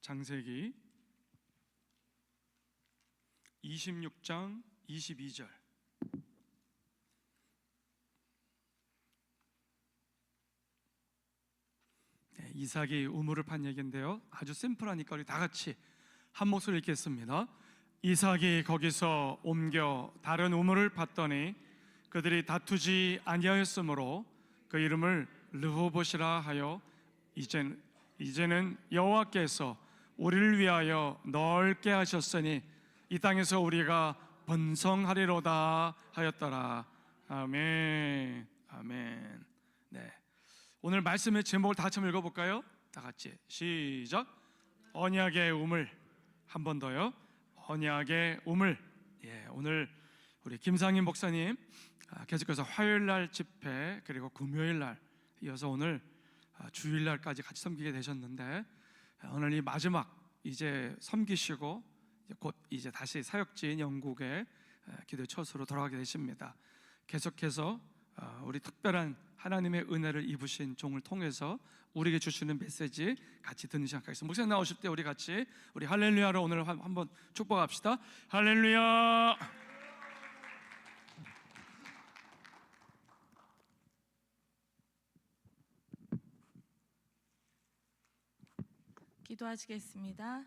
창세기 26장 22절. 이삭이 우물을 판 얘기인데요, 아주 심플하니까 우리 다 같이 한 목소리 읽겠습니다. 이삭이 거기서 옮겨 다른 우물을 팠더니 그들이 다투지 아니하였으므로 그 이름을 르호봇이라 하여 이제는 여호와께서 우리를 위하여 넓게 하셨으니 이 땅에서 우리가 번성하리로다 하였더라. 아멘. 아멘. 네, 오늘 말씀의 제목을 다 같이 한번 읽어볼까요? 다 같이 시작. 언약의 우물. 한 번 더요. 언약의 우물. 오늘 우리 김상인 목사님 계속해서 화요일날 집회 그리고 금요일날 이어서 오늘 주일날까지 같이 섬기게 되셨는데, 오늘 이 마지막 이제 섬기시고 곧 이제 다시 사역지인 영국에 기도의 처소로 돌아가게 되십니다. 계속해서 우리 특별한 하나님의 은혜를 입으신 종을 통해서 우리에게 주시는 메시지 같이 듣는 시간 갖겠습니다. 목사님 나오실 때 우리 같이 우리 할렐루야로 오늘 한번 축복합시다. 할렐루야. 기도하시겠습니다.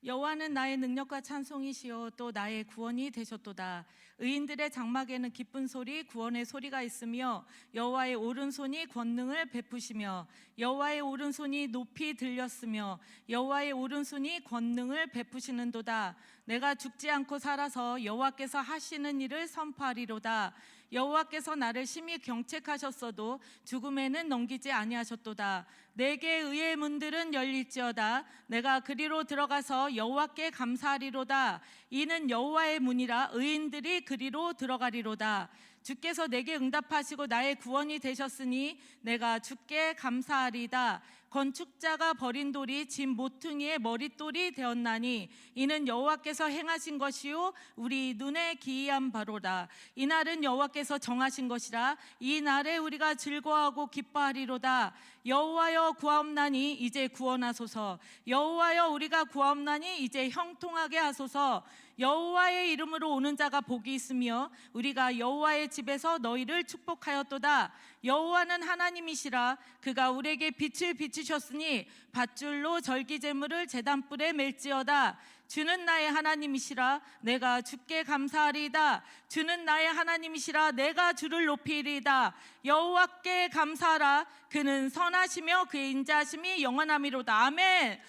여호와는 나의 능력과 찬송이시요 또 나의 구원이 되셨도다. 의인들의 장막에는 기쁜 소리 구원의 소리가 있으며 여호와의 오른손이 권능을 베푸시며 여호와의 오른손이 높이 들렸으며 여호와의 오른손이 권능을 베푸시는도다. 내가 죽지 않고 살아서 여호와께서 하시는 일을 선포하리로다. 여호와께서 나를 심히 경책하셨어도 죽음에는 넘기지 아니하셨도다. 내게 의의 문들은 열릴지어다. 내가 그리로 들어가서 여호와께 감사하리로다. 이는 여호와의 문이라 의인들이 그리로 들어가리로다. 주께서 내게 응답하시고 나의 구원이 되셨으니 내가 주께 감사하리다. 건축자가 버린 돌이 진 모퉁이의 머릿돌이 되었나니 이는 여호와께서 행하신 것이요 우리 눈에 기이한 바로다. 이날은 여호와께서 정하신 것이라. 이 날에 우리가 즐거워하고 기뻐하리로다. 여호와여 구하옵나니 이제 구원하소서. 여호와여 우리가 구하옵나니 이제 형통하게 하소서. 여호와의 이름으로 오는 자가 복이 있으며 우리가 여호와의 집에서 너희를 축복하였도다. 여호와는 하나님이시라. 그가 우리에게 빛을 비추셨으니 밧줄로 절기제물을 제단불에 맬지어다. 주는 나의 하나님이시라. 내가 주께 감사하리이다. 주는 나의 하나님이시라. 내가 주를 높이리이다. 여호와께 감사하라. 그는 선하시며 그의 인자하심이 영원하미로다. 아멘.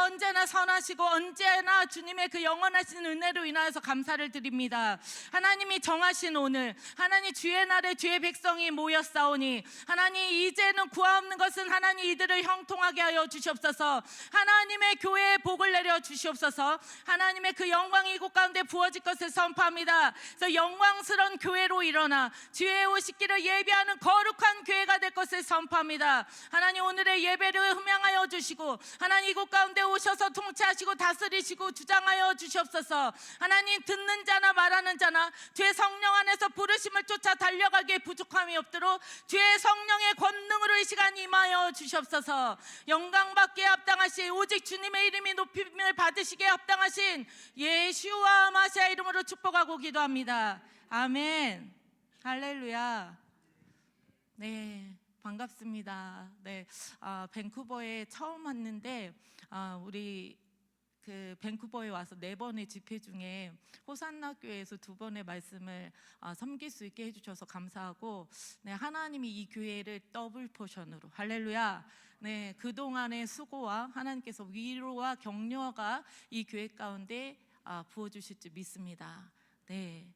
언제나 선하시고 언제나 주님의 그 영원하신 은혜로 인하여서 감사를 드립니다. 하나님이 정하신 오늘, 하나님 주의 날에 주의 백성이 모였사오니 하나님 이제는 구하옵는 것은 하나님 이들을 형통하게 하여 주시옵소서. 하나님의 교회에 복을 내려 주시옵소서. 하나님의 그 영광이 이곳 가운데 부어질 것을 선포합니다. 그래서 영광스러운 교회로 일어나 주의 오시기를 예비하는 거룩한 교회가 될 것을 선포합니다. 하나님 오늘의 예배를 흠양하여 주시고 하나님 이곳 가운데 오셔서 통치하시고 다스리시고 주장하여 주시옵소서. 하나님 듣는 자나 말하는 자나 주의 성령 안에서 부르심을 쫓아 달려가기에 부족함이 없도록 주의 성령의 권능으로 이 시간 임하여 주시옵소서. 영광받기에 합당하신 오직 주님의 이름이 높임을 받으시기에 합당하신 예수와 마시아 이름으로 축복하고 기도합니다. 아멘. 할렐루야. 네, 반갑습니다. 네, 밴쿠버에 처음 왔는데 우리 그 밴쿠버에 와서 4번의 집회 중에 호산나 교회에서 2번의 말씀을 섬길 수 있게 해주셔서 감사하고, 네, 하나님이 이 교회를 더블 포션으로, 할렐루야. 네, 그동안의 수고와 하나님께서 위로와 격려가 이 교회 가운데 부어주실 줄 믿습니다. 네,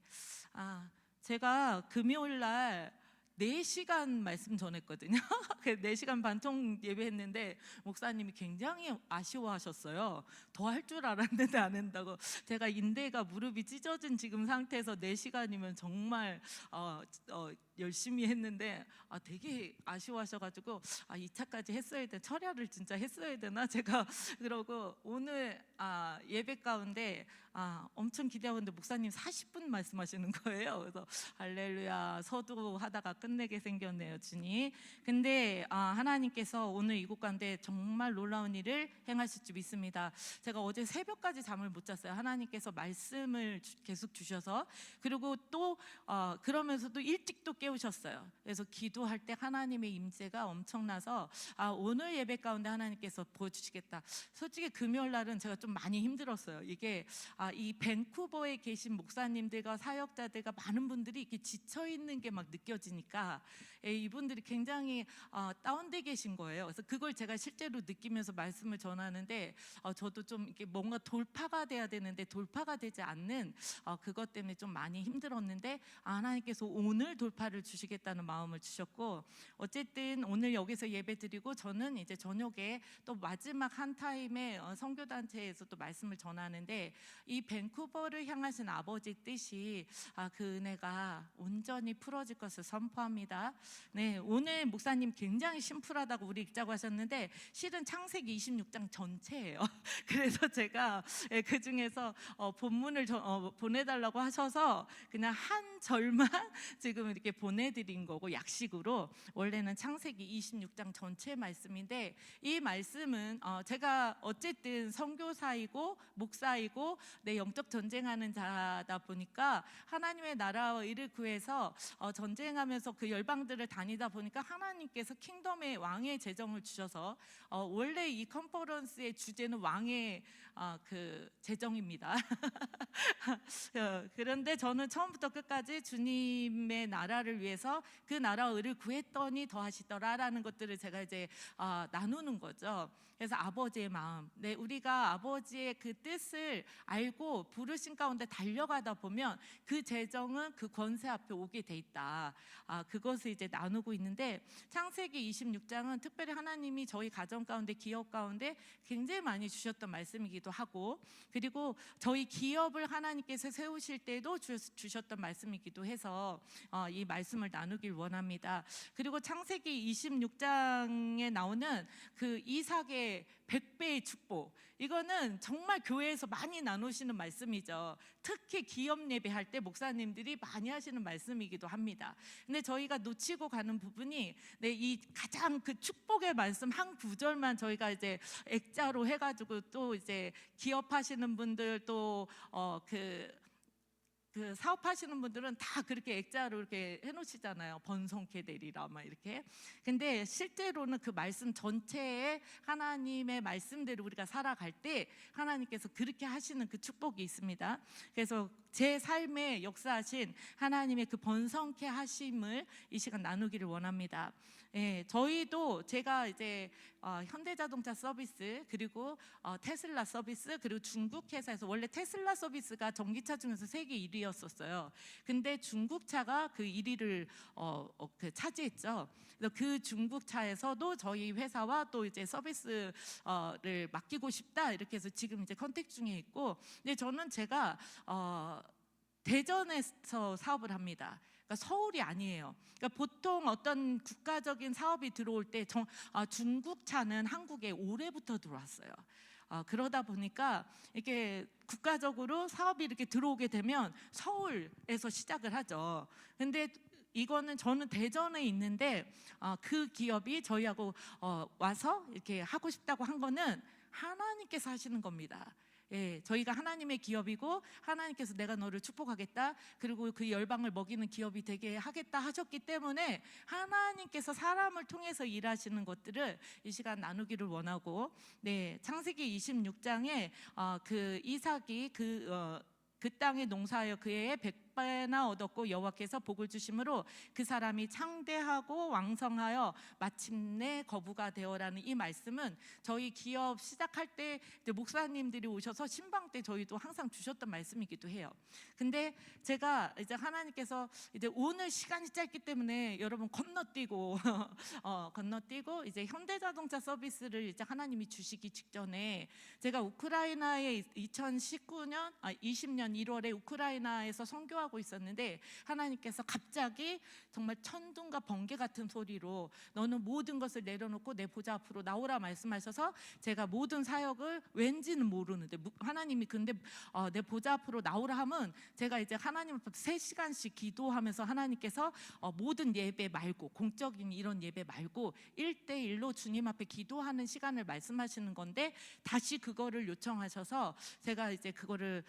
제가 금요일 날 4시간 말씀 전했거든요. 4시간 반 총 예배했는데 목사님이 굉장히 아쉬워하셨어요. 더 할 줄 알았는데 안 한다고. 제가 인대가 무릎이 찢어진 지금 상태에서 4시간이면 정말 열심히 했는데 되게 아쉬워하셔가지고 2차까지 했어야 돼, 철야를 진짜 했어야 되나 제가 그러고 오늘 예배 가운데 엄청 기대하고 있는데 목사님 40분 말씀하시는 거예요. 그래서 할렐루야 서두하다가 끝내게 생겼네요, 주님. 근데 하나님께서 오늘 이곳 가운데 정말 놀라운 일을 행하실 줄 믿습니다. 제가 어제 새벽까지 잠을 못 잤어요. 하나님께서 말씀을 계속 주셔서, 그리고 또 그러면서도 일찍 또 깨우셨어요. 그래서 기도할 때 하나님의 임재가 엄청나서 오늘 예배 가운데 하나님께서 보여주시겠다. 솔직히 금요일 날은 제가 좀 많이 힘들었어요. 이게 이 밴쿠버에 계신 목사님들과 사역자들과 많은 분들이 이렇게 지쳐 있는 게 막 느껴지니까 이분들이 굉장히 다운돼 계신 거예요. 그래서 그걸 제가 실제로 느끼면서 말씀을 전하는데 저도 좀 이렇게 뭔가 돌파가 돼야 되는데 돌파가 되지 않는 그것 때문에 좀 많이 힘들었는데 하나님께서 오늘 돌파를 주시겠다는 마음을 주셨고, 어쨌든 오늘 여기서 예배드리고 저는 이제 저녁에 또 마지막 한 타임에 선교단체에서 또 말씀을 전하는데, 이 밴쿠버를 향하신 아버지 뜻이 그 은혜가 온전히 풀어질 것을 선포합니다. 네, 오늘 목사님 굉장히 심플하다고 우리 읽자고 하셨는데 실은 창세기 26장 전체예요. 그래서 제가 그 중에서 본문을 보내달라고 하셔서 그냥 한 절만 지금 이렇게 보내드린 거고, 약식으로 원래는 창세기 26장 전체 말씀인데, 이 말씀은 제가 어쨌든 선교사이고 목사이고 영적 전쟁하는 자다 보니까 하나님의 나라와 의를 구해서 전쟁하면서 그 열방들을 다니다 보니까 하나님께서 킹덤의 왕의 재정을 주셔서 원래 이 컨퍼런스의 주제는 왕의 그 재정입니다. 그런데 저는 처음부터 끝까지 주님의 나라를 위해서 그 나라와 의를 구했더니 더하시더라라는 것들을 제가 이제 나누는 거죠. 그래서 아버지의 마음, 우리가 아버지의 그 뜻을 알고 부르신 가운데 달려가다 보면 그 재정은 그 권세 앞에 오게 돼 있다. 그것을 이제 나누고 있는데, 창세기 26장은 특별히 하나님이 저희 가정 가운데, 기업 가운데 굉장히 많이 주셨던 말씀이기도 하고, 그리고 저희 기업을 하나님께서 세우실 때도 주셨던 말씀이기도 해서 이 말씀을 나누길 원합니다. 그리고 창세기 26장에 나오는 그 이삭의 100배의 축복, 이거는 정말 교회에서 많이 나누시는 말씀이죠. 특히 기업 예배할 때 목사님들이 많이 하시는 말씀이기도 합니다. 근데 저희가 놓치고 가는 부분이 이 가장 그 축복의 말씀 한 구절만 저희가 이제 액자로 해가지고, 또 이제 기업하시는 분들 또 그 사업하시는 분들은 다 그렇게 액자로 이렇게 해놓으시잖아요. 번성케 되리라 막 이렇게. 근데 실제로는 그 말씀 전체에 하나님의 말씀대로 우리가 살아갈 때 하나님께서 그렇게 하시는 그 축복이 있습니다. 그래서 제 삶에 역사하신 하나님의 그 번성케 하심을 이 시간 나누기를 원합니다. 저희도 제가 이제 현대자동차 서비스, 그리고 테슬라 서비스, 그리고 중국 회사에서, 원래 테슬라 서비스가 전기차 중에서 세계 1위였었어요. 근데 중국차가 그 1위를 차지했죠. 그래서 그 중국차에서도 저희 회사와 또 이제 서비스를 맡기고 싶다 이렇게 해서 지금 이제 컨택 중에 있고, 근데 저는 제가 대전에서 사업을 합니다. 그러니까 서울이 아니에요. 그러니까 보통 어떤 국가적인 사업이 들어올 때 중국 차는 한국에 올해부터 들어왔어요. 그러다 보니까 이렇게 국가적으로 사업이 이렇게 들어오게 되면 서울에서 시작을 하죠. 근데 이거는 저는 대전에 있는데 그 기업이 저희하고 와서 이렇게 하고 싶다고 한 거는 하나님께서 하시는 겁니다. 저희가 하나님의 기업이고 하나님께서 내가 너를 축복하겠다, 그리고 그 열방을 먹이는 기업이 되게 하겠다 하셨기 때문에 하나님께서 사람을 통해서 일하시는 것들을 이 시간 나누기를 원하고, 창세기 26장에 그 이삭이 그 땅에 농사하여 그 해에 100배나 얻었고 여호와께서 복을 주심으로 그 사람이 창대하고 왕성하여 마침내 거부가 되어라는 이 말씀은 저희 기업 시작할 때 목사님들이 오셔서 신방 때 저희도 항상 주셨던 말씀이기도 해요. 근데 제가 이제 하나님께서 이제 오늘 시간이 짧기 때문에 여러분 건너뛰고 건너뛰고 이제 현대자동차 서비스를 이제 하나님이 주시기 직전에 제가 우크라이나에 2019년 20년 1월에 우크라이나에서 선교하고 기도하고 있었는데 하나님께서 갑자기 정말 천둥과 번개 같은 소리로 너는 모든 것을 내려놓고 내 보좌 앞으로 나오라 말씀하셔서 제가 모든 사역을 왠지는 모르는데 하나님이 근데 내 보좌 앞으로 나오라 하면 제가 이제 하나님 앞에 3시간씩 기도하면서 하나님께서 모든 예배 말고 공적인 이런 예배 말고 1대1로 주님 앞에 기도하는 시간을 말씀하시는 건데 다시 그거를 요청하셔서 제가 이제 그거를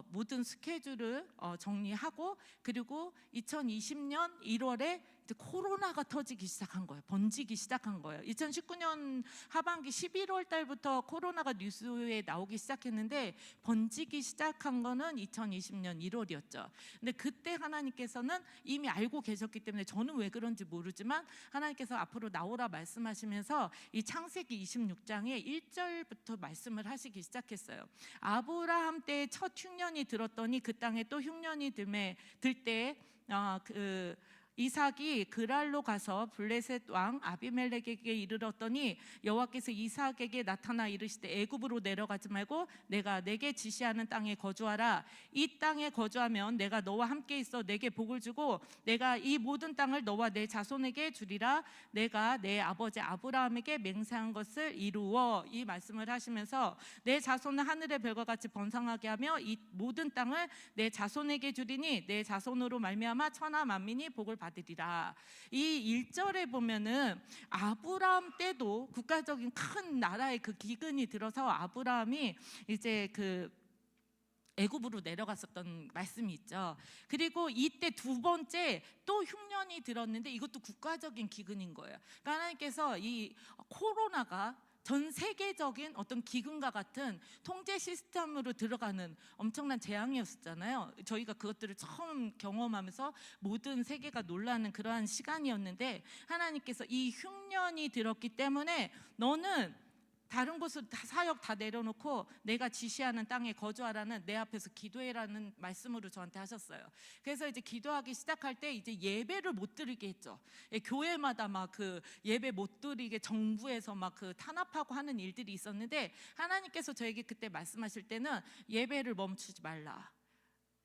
모든 스케줄을 정리하고 그리고 2020년 1월에 이제 코로나가 터지기 시작한 거예요. 번지기 시작한 거예요. 2019년 하반기 11월 달부터 코로나가 뉴스에 나오기 시작했는데 번지기 시작한 거는 2020년 1월이었죠. 근데 그때 하나님께서는 이미 알고 계셨기 때문에 저는 왜 그런지 모르지만 하나님께서 앞으로 나오라 말씀하시면서 이 창세기 26장에 1절부터 말씀을 하시기 시작했어요. 아브라함 때 첫 흉년이 들었더니 그 땅에 또 흉년이 들때 이삭이 그랄로 가서 블레셋 왕 아비멜렉에게 이르렀더니 여호와께서 이삭에게 나타나 이르시되 애굽으로 내려가지 말고 내가 내게 지시하는 땅에 거주하라. 이 땅에 거주하면 내가 너와 함께 있어 내게 복을 주고 내가 이 모든 땅을 너와 내 자손에게 주리라. 내가 내 아버지 아브라함에게 맹세한 것을 이루어. 이 말씀을 하시면서 내 자손은 하늘의 별과 같이 번성하게 하며 이 모든 땅을 내 자손에게 주리니 내 자손으로 말미암아 천하 만민이 복을 받으리라. 이 1절에 보면은 아브라함 때도 국가적인 큰 나라의 그 기근이 들어서 아브라함이 이제 그 애굽으로 내려갔었던 말씀이 있죠. 그리고 이때 두 번째 또 흉년이 들었는데 이것도 국가적인 기근인 거예요. 그러니까 하나님께서 이 코로나가 전 세계적인 어떤 기근과 같은 통제 시스템으로 들어가는 엄청난 재앙이었잖아요. 저희가 그것들을 처음 경험하면서 모든 세계가 놀라는 그러한 시간이었는데 하나님께서 이 흉년이 들었기 때문에 너는 다른 곳을 다 사역 다 내려놓고 내가 지시하는 땅에 거주하라는 내 앞에서 기도해라는 말씀으로 저한테 하셨어요. 그래서 이제 기도하기 시작할 때 이제 예배를 못 드리게 했죠. 교회마다 막 그 예배 못 드리게 정부에서 막 그 탄압하고 하는 일들이 있었는데 하나님께서 저에게 그때 말씀하실 때는 예배를 멈추지 말라.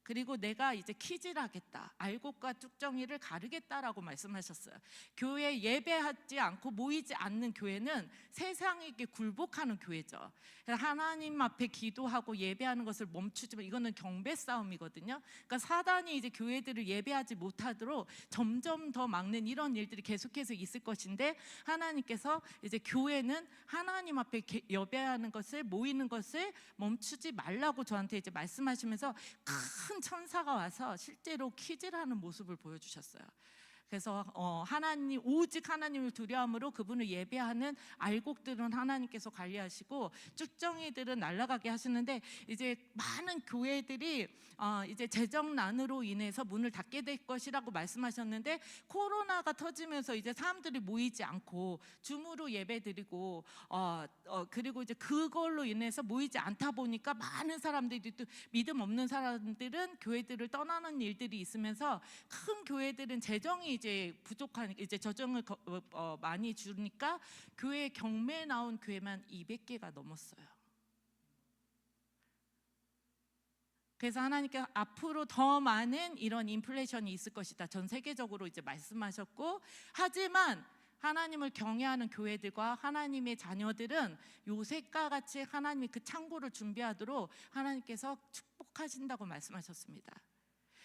그리고 내가 이제 퀴즈를 하겠다. 알곡과 뚝정이를 가르겠다라고 말씀하셨어요. 교회 예배하지 않고 모이지 않는 교회는 세상에게 굴복하는 교회죠. 하나님 앞에 기도하고 예배하는 것을 멈추지만 이거는 경배 싸움이거든요. 그러니까 사단이 이제 교회들을 예배하지 못하도록 점점 더 막는 이런 일들이 계속해서 있을 것인데 하나님께서 이제 교회는 하나님 앞에 예배하는 것을 모이는 것을 멈추지 말라고 저한테 이제 말씀하시면서 큰 천사가 와서 실제로 퀴즈를 하는 모습을 보여주셨어요. 그래서 하나님 오직 하나님을 두려움으로 그분을 예배하는 알곡들은 하나님께서 관리하시고 쭉정이들은 날아가게 하시는데 이제 많은 교회들이 이제 재정난으로 인해서 문을 닫게 될 것이라고 말씀하셨는데 코로나가 터지면서 이제 사람들이 모이지 않고 줌으로 예배드리고 그리고 이제 그걸로 인해서 모이지 않다 보니까 많은 사람들이 또 믿음 없는 사람들은 교회들을 떠나는 일들이 있으면서 큰 교회들은 재정이 이제 부족하니까 이제 저정을 많이 주니까 교회 경매에 나온 교회만 200개가 넘었어요. 그래서 하나님께 앞으로 더 많은 이런 인플레이션이 있을 것이다. 전 세계적으로 이제 말씀하셨고 하지만 하나님을 경외하는 교회들과 하나님의 자녀들은 요셉과 같이 하나님이 그 창고를 준비하도록 하나님께서 축복하신다고 말씀하셨습니다.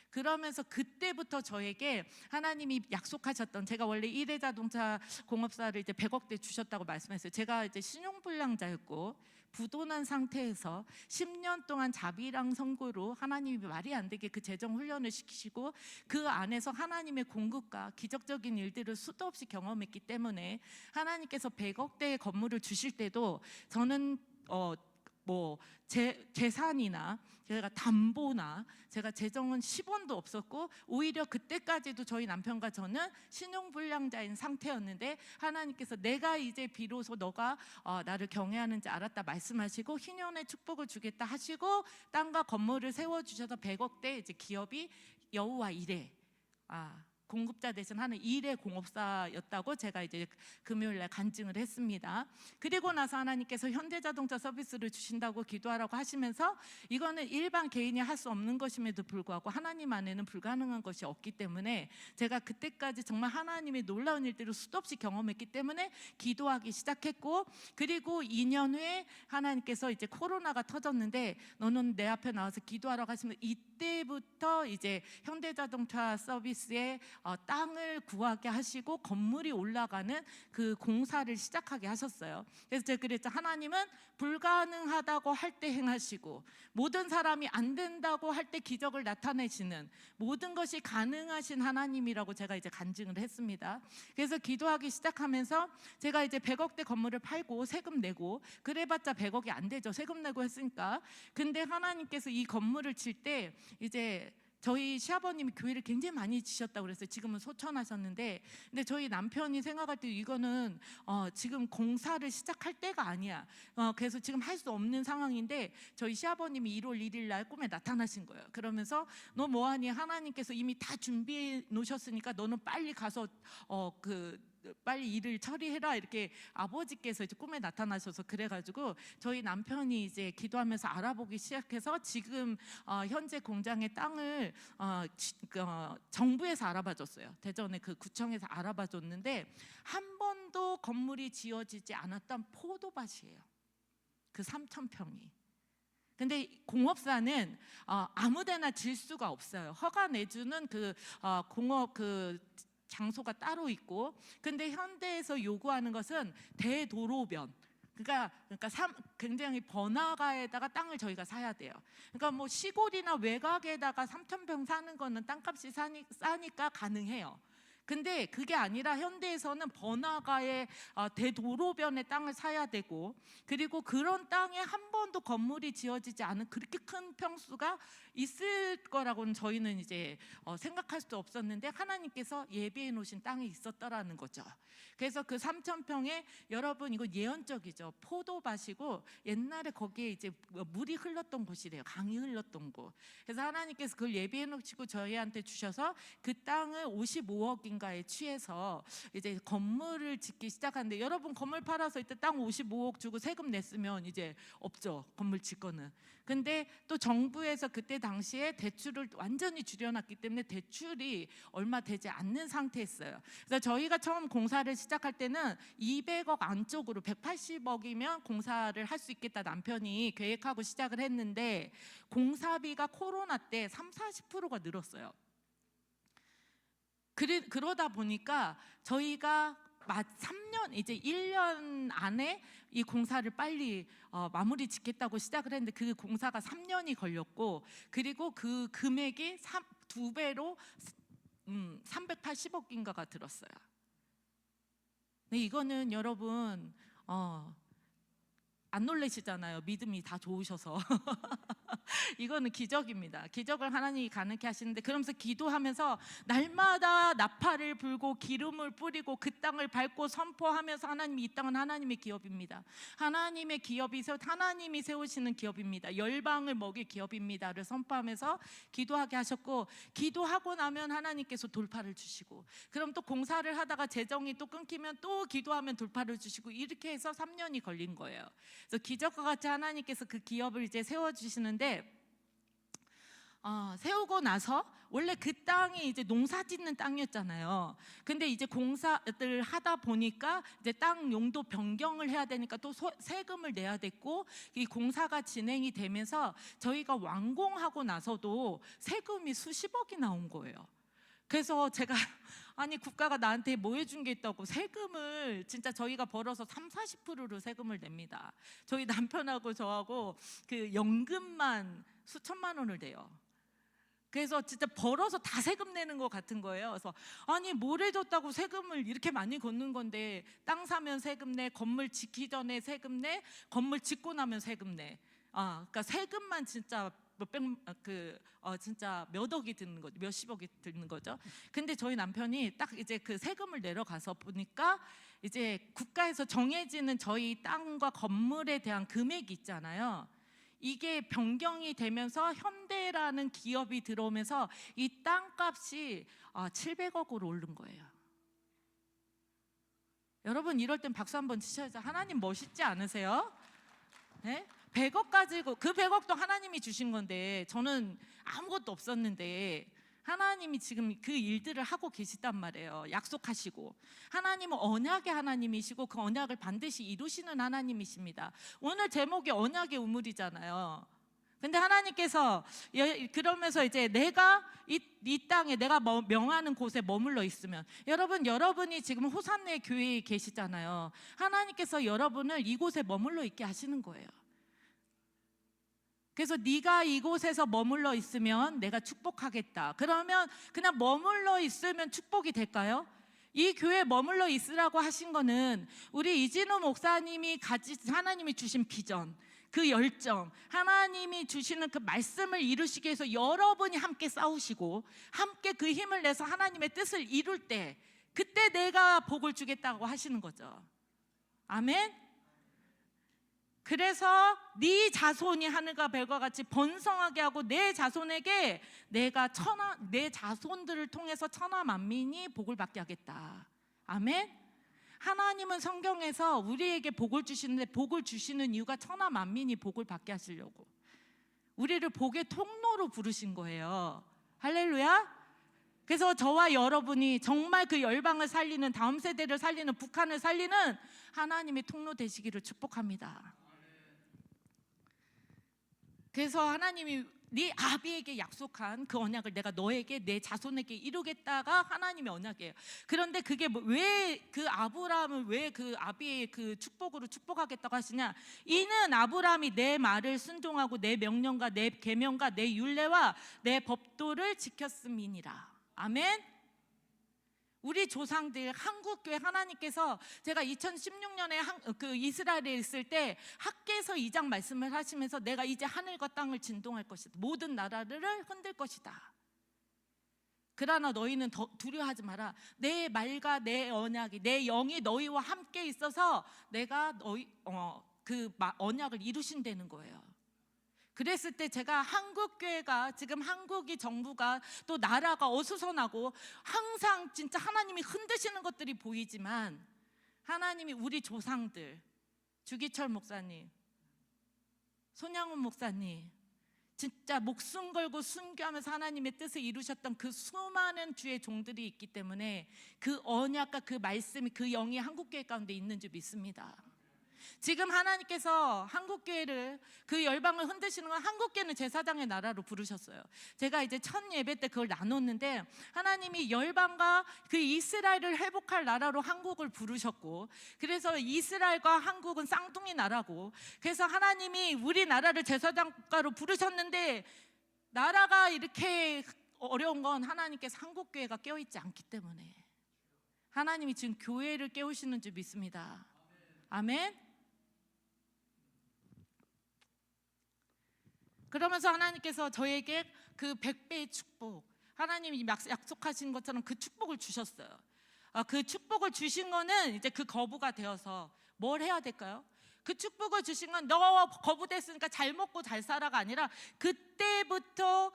그러면서 그때부터 저에게 하나님이 약속하셨던 제가 원래 1회 자동차 공업사를 이제 100억대 주셨다고 말씀했어요. 제가 이제 신용불량자였고 부도난 상태에서 10년 동안 자비랑 선고로 하나님이 말이 안 되게 그 재정 훈련을 시키시고 그 안에서 하나님의 공급과 기적적인 일들을 수도 없이 경험했기 때문에 하나님께서 100억대의 건물을 주실 때도 저는 재산이나 제가 담보나 제가 재정은 10원도 없었고 오히려 그때까지도 저희 남편과 저는 신용불량자인 상태였는데 하나님께서 내가 이제 비로소 너가 나를 경외하는지 알았다 말씀하시고 희년의 축복을 주겠다 하시고 땅과 건물을 세워주셔서 100억대 이제 기업이 여호와 이레 공급자 대신 하는 일의 공업사였다고 제가 이제 금요일날 간증을 했습니다. 그리고 나서 하나님께서 현대자동차 서비스를 주신다고 기도하라고 하시면서 이거는 일반 개인이 할 수 없는 것임에도 불구하고 하나님 안에는 불가능한 것이 없기 때문에 제가 그때까지 정말 하나님의 놀라운 일들을 수도 없이 경험했기 때문에 기도하기 시작했고, 그리고 2년 후에 하나님께서 이제 코로나가 터졌는데 너는 내 앞에 나와서 기도하라고 하시면 이때부터 이제 현대자동차 서비스에 땅을 구하게 하시고 건물이 올라가는 그 공사를 시작하게 하셨어요. 그래서 제가 그랬죠. 하나님은 불가능하다고 할 때 행하시고 모든 사람이 안 된다고 할 때 기적을 나타내시는 모든 것이 가능하신 하나님이라고 제가 이제 간증을 했습니다. 그래서 기도하기 시작하면서 제가 이제 100억대 건물을 팔고 세금 내고, 그래봤자 100억이 안 되죠. 세금 내고 했으니까. 근데 하나님께서 이 건물을 칠 때 이제 저희 시아버님이 교회를 굉장히 많이 지셨다고 그랬어요. 지금은 소천하셨는데, 근데 저희 남편이 생각할 때 이거는 지금 공사를 시작할 때가 아니야. 그래서 지금 할 수 없는 상황인데 저희 시아버님이 1월 1일 날 꿈에 나타나신 거예요. 그러면서 너 뭐하니? 하나님께서 이미 다 준비해 놓으셨으니까 너는 빨리 가서 빨리 일을 처리해라, 이렇게 아버지께서 이제 꿈에 나타나셔서, 그래가지고 저희 남편이 이제 기도하면서 알아보기 시작해서 지금 현재 공장의 땅을 정부에서 알아봐줬어요. 대전의 그 구청에서 알아봐줬는데 한 번도 건물이 지어지지 않았던 포도밭이에요. 그 3,000평이. 근데 공업사는 아무데나 질 수가 없어요. 허가 내주는 그 공업 장소가 따로 있고, 근데 현대에서 요구하는 것은 대도로변, 그러니까 굉장히 번화가에다가 땅을 저희가 사야 돼요. 그러니까 뭐 시골이나 외곽에다가 3,000평 사는 거는 땅값이 싸니까 가능해요. 근데 그게 아니라 현대에서는 번화가의 대도로변의 땅을 사야 되고, 그리고 그런 땅에 한 번도 건물이 지어지지 않은 그렇게 큰 평수가 있을 거라고는 저희는 이제 생각할 수도 없었는데 하나님께서 예비해 놓으신 땅이 있었더라는 거죠. 그래서 그 3,000평에 여러분 이거 예언적이죠. 포도밭이고 옛날에 거기에 이제 물이 흘렀던 곳이래요. 강이 흘렀던 곳. 그래서 하나님께서 그걸 예비해 놓으시고 저희한테 주셔서 그 땅을 55억인가에 취해서 이제 건물을 짓기 시작하는데, 여러분 건물 팔아서 이때 땅 55억 주고 세금 냈으면 이제 없죠. 건물 짓 거는. 근데 또 정부에서 그때 당시에 대출을 완전히 줄여놨기 때문에 대출이 얼마 되지 않는 상태였어요. 그래서 저희가 처음 공사를 시작할 때는 200억 안쪽으로 180억이면 공사를 할 수 있겠다 남편이 계획하고 시작을 했는데, 공사비가 코로나 때 30-40%가 늘었어요. 그러다 보니까 저희가 3년, 이제 1년 안에 이 공사를 빨리 마무리 짓겠다고 시작을 했는데 그 공사가 3년이 걸렸고, 그리고 그 금액이 2배로 380억인가가 들었어요. 네, 이거는 여러분 안 놀라시잖아요. 믿음이 다 좋으셔서. 이거는 기적입니다. 기적을 하나님이 가능케 하시는데, 그러면서 기도하면서 날마다 나팔을 불고 기름을 뿌리고 그 땅을 밟고 선포하면서 하나님이, 이 땅은 하나님의 기업입니다. 하나님의 기업이 하나님이 세우시는 기업입니다. 열방을 먹일 기업입니다를 선포하면서 기도하게 하셨고, 기도하고 나면 하나님께서 돌파를 주시고, 그럼 또 공사를 하다가 재정이 또 끊기면 또 기도하면 돌파를 주시고, 이렇게 해서 3년이 걸린 거예요. 그래서 기적과 같이 하나님께서 그 기업을 이제 세워주시는데, 세우고 나서 원래 그 땅이 이제 농사 짓는 땅이었잖아요. 근데 이제 공사를 하다 보니까 이제 땅 용도 변경을 해야 되니까 또 세금을 내야 됐고, 이 공사가 진행이 되면서 저희가 완공하고 나서도 세금이 수십억이 나온 거예요. 그래서 제가 아니 국가가 나한테 뭐 해준 게 있다고 세금을 진짜 저희가 벌어서 30-40%로 세금을 냅니다. 저희 남편하고 저하고 그 연금만 수천만 원을 내요. 그래서 진짜 벌어서 다 세금 내는 것 같은 거예요. 그래서 아니 뭘 해줬다고 세금을 이렇게 많이 걷는 건데, 땅 사면 세금 내, 건물 짓기 전에 세금 내, 건물 짓고 나면 세금 내. 그러니까 세금만 진짜 진짜 몇 억이 드는 거죠. 몇십억이 드는 거죠. 근데 저희 남편이 딱 이제 그 세금을 내러 가서 보니까 이제 국가에서 정해지는 저희 땅과 건물에 대한 금액이 있잖아요. 이게 변경이 되면서 현대라는 기업이 들어오면서 이 땅값이 700억으로 오른 거예요. 여러분 이럴 땐 박수 한번 치셔야죠. 하나님 멋있지 않으세요? 네? 100억 가지고, 그 100억도 하나님이 주신 건데 저는 아무것도 없었는데 하나님이 지금 그 일들을 하고 계시단 말이에요. 약속하시고, 하나님은 언약의 하나님이시고 그 언약을 반드시 이루시는 하나님이십니다. 오늘 제목이 언약의 우물이잖아요. 근데 하나님께서 그러면서 이제 내가 이 땅에 내가 명하는 곳에 머물러 있으면, 여러분이 지금 호산네 교회에 계시잖아요. 하나님께서 여러분을 이곳에 머물러 있게 하시는 거예요. 그래서 네가 이곳에서 머물러 있으면 내가 축복하겠다. 그러면 그냥 머물러 있으면 축복이 될까요? 이 교회에 머물러 있으라고 하신 거는 우리 이진우 목사님이 하나님이 주신 비전, 그 열정, 하나님이 주시는 그 말씀을 이루시기 위해서 여러분이 함께 싸우시고 함께 그 힘을 내서 하나님의 뜻을 이룰 때, 그때 내가 복을 주겠다고 하시는 거죠. 아멘. 그래서 네 자손이 하늘과 별과 같이 번성하게 하고 내 자손에게 내가 내 자손들을 통해서 천하 만민이 복을 받게 하겠다. 아멘. 하나님은 성경에서 우리에게 복을 주시는데, 복을 주시는 이유가 천하 만민이 복을 받게 하시려고 우리를 복의 통로로 부르신 거예요. 할렐루야. 그래서 저와 여러분이 정말 그 열방을 살리는, 다음 세대를 살리는, 북한을 살리는 하나님의 통로 되시기를 축복합니다. 그래서 하나님이 네 아비에게 약속한 그 언약을 내가 너에게, 내 자손에게 이루겠다가 하나님의 언약이에요. 그런데 그게 왜 그 아브라함을 왜 그 아비의 그 축복으로 축복하겠다고 하시냐? 이는 아브라함이 내 말을 순종하고 내 명령과 내 계명과 내 율례와 내 법도를 지켰음이니라. 아멘. 우리 조상들, 한국교회 하나님께서, 제가 2016년에 그 이스라엘에 있을 때 학개서 2장 말씀을 하시면서 내가 이제 하늘과 땅을 진동할 것이다. 모든 나라를 흔들 것이다. 그러나 너희는 두려워하지 마라. 내 말과 내 언약이, 내 영이 너희와 함께 있어서 내가 너희 그 언약을 이루신다는 거예요. 그랬을 때 제가 한국교회가, 지금 한국이 정부가 또 나라가 어수선하고 항상 진짜 하나님이 흔드시는 것들이 보이지만, 하나님이 우리 조상들, 주기철 목사님, 손양훈 목사님, 진짜 목숨 걸고 순교하면서 하나님의 뜻을 이루셨던 그 수많은 주의 종들이 있기 때문에 그 언약과 그 말씀이, 그 영이 한국교회 가운데 있는 줄 믿습니다. 지금 하나님께서 한국교회를, 그 열방을 흔드시는 건, 한국교회는 제사장의 나라로 부르셨어요. 제가 이제 첫 예배 때 그걸 나눴는데, 하나님이 열방과 그 이스라엘을 회복할 나라로 한국을 부르셨고, 그래서 이스라엘과 한국은 쌍둥이 나라고, 그래서 하나님이 우리나라를 제사장가로 부르셨는데, 나라가 이렇게 어려운 건 하나님께서 한국교회가 깨어있지 않기 때문에, 하나님이 지금 교회를 깨우시는 줄 믿습니다. 아멘. 그러면서 하나님께서 저에게 그 100배의 축복, 하나님이 약속하신 것처럼 그 축복을 주셨어요. 그 축복을 주신 거는 이제 그 거부가 되어서 뭘 해야 될까요? 그 축복을 주신 건 너 거부됐으니까 잘 먹고 잘 살아가 아니라, 그때부터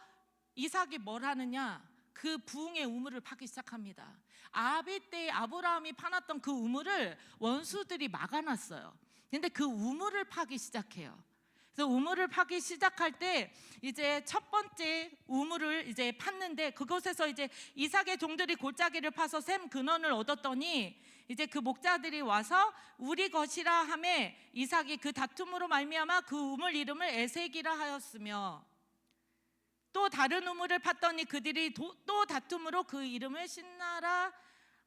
이삭이 뭘 하느냐? 그 부흥의 우물을 파기 시작합니다. 아비 때 아브라함이 파놨던 그 우물을 원수들이 막아놨어요. 근데 그 우물을 파기 시작해요. 그래서 우물을 파기 시작할 때 이제 첫 번째 우물을 이제 팠는데, 그곳에서 이제 이삭의 종들이 골짜기를 파서 샘 근원을 얻었더니, 이제 그 목자들이 와서 우리 것이라 하매 이삭이 그 다툼으로 말미암아 그 우물 이름을 에색이라 하였으며, 또 다른 우물을 팠더니 그들이 또 다툼으로 그 이름을 신나라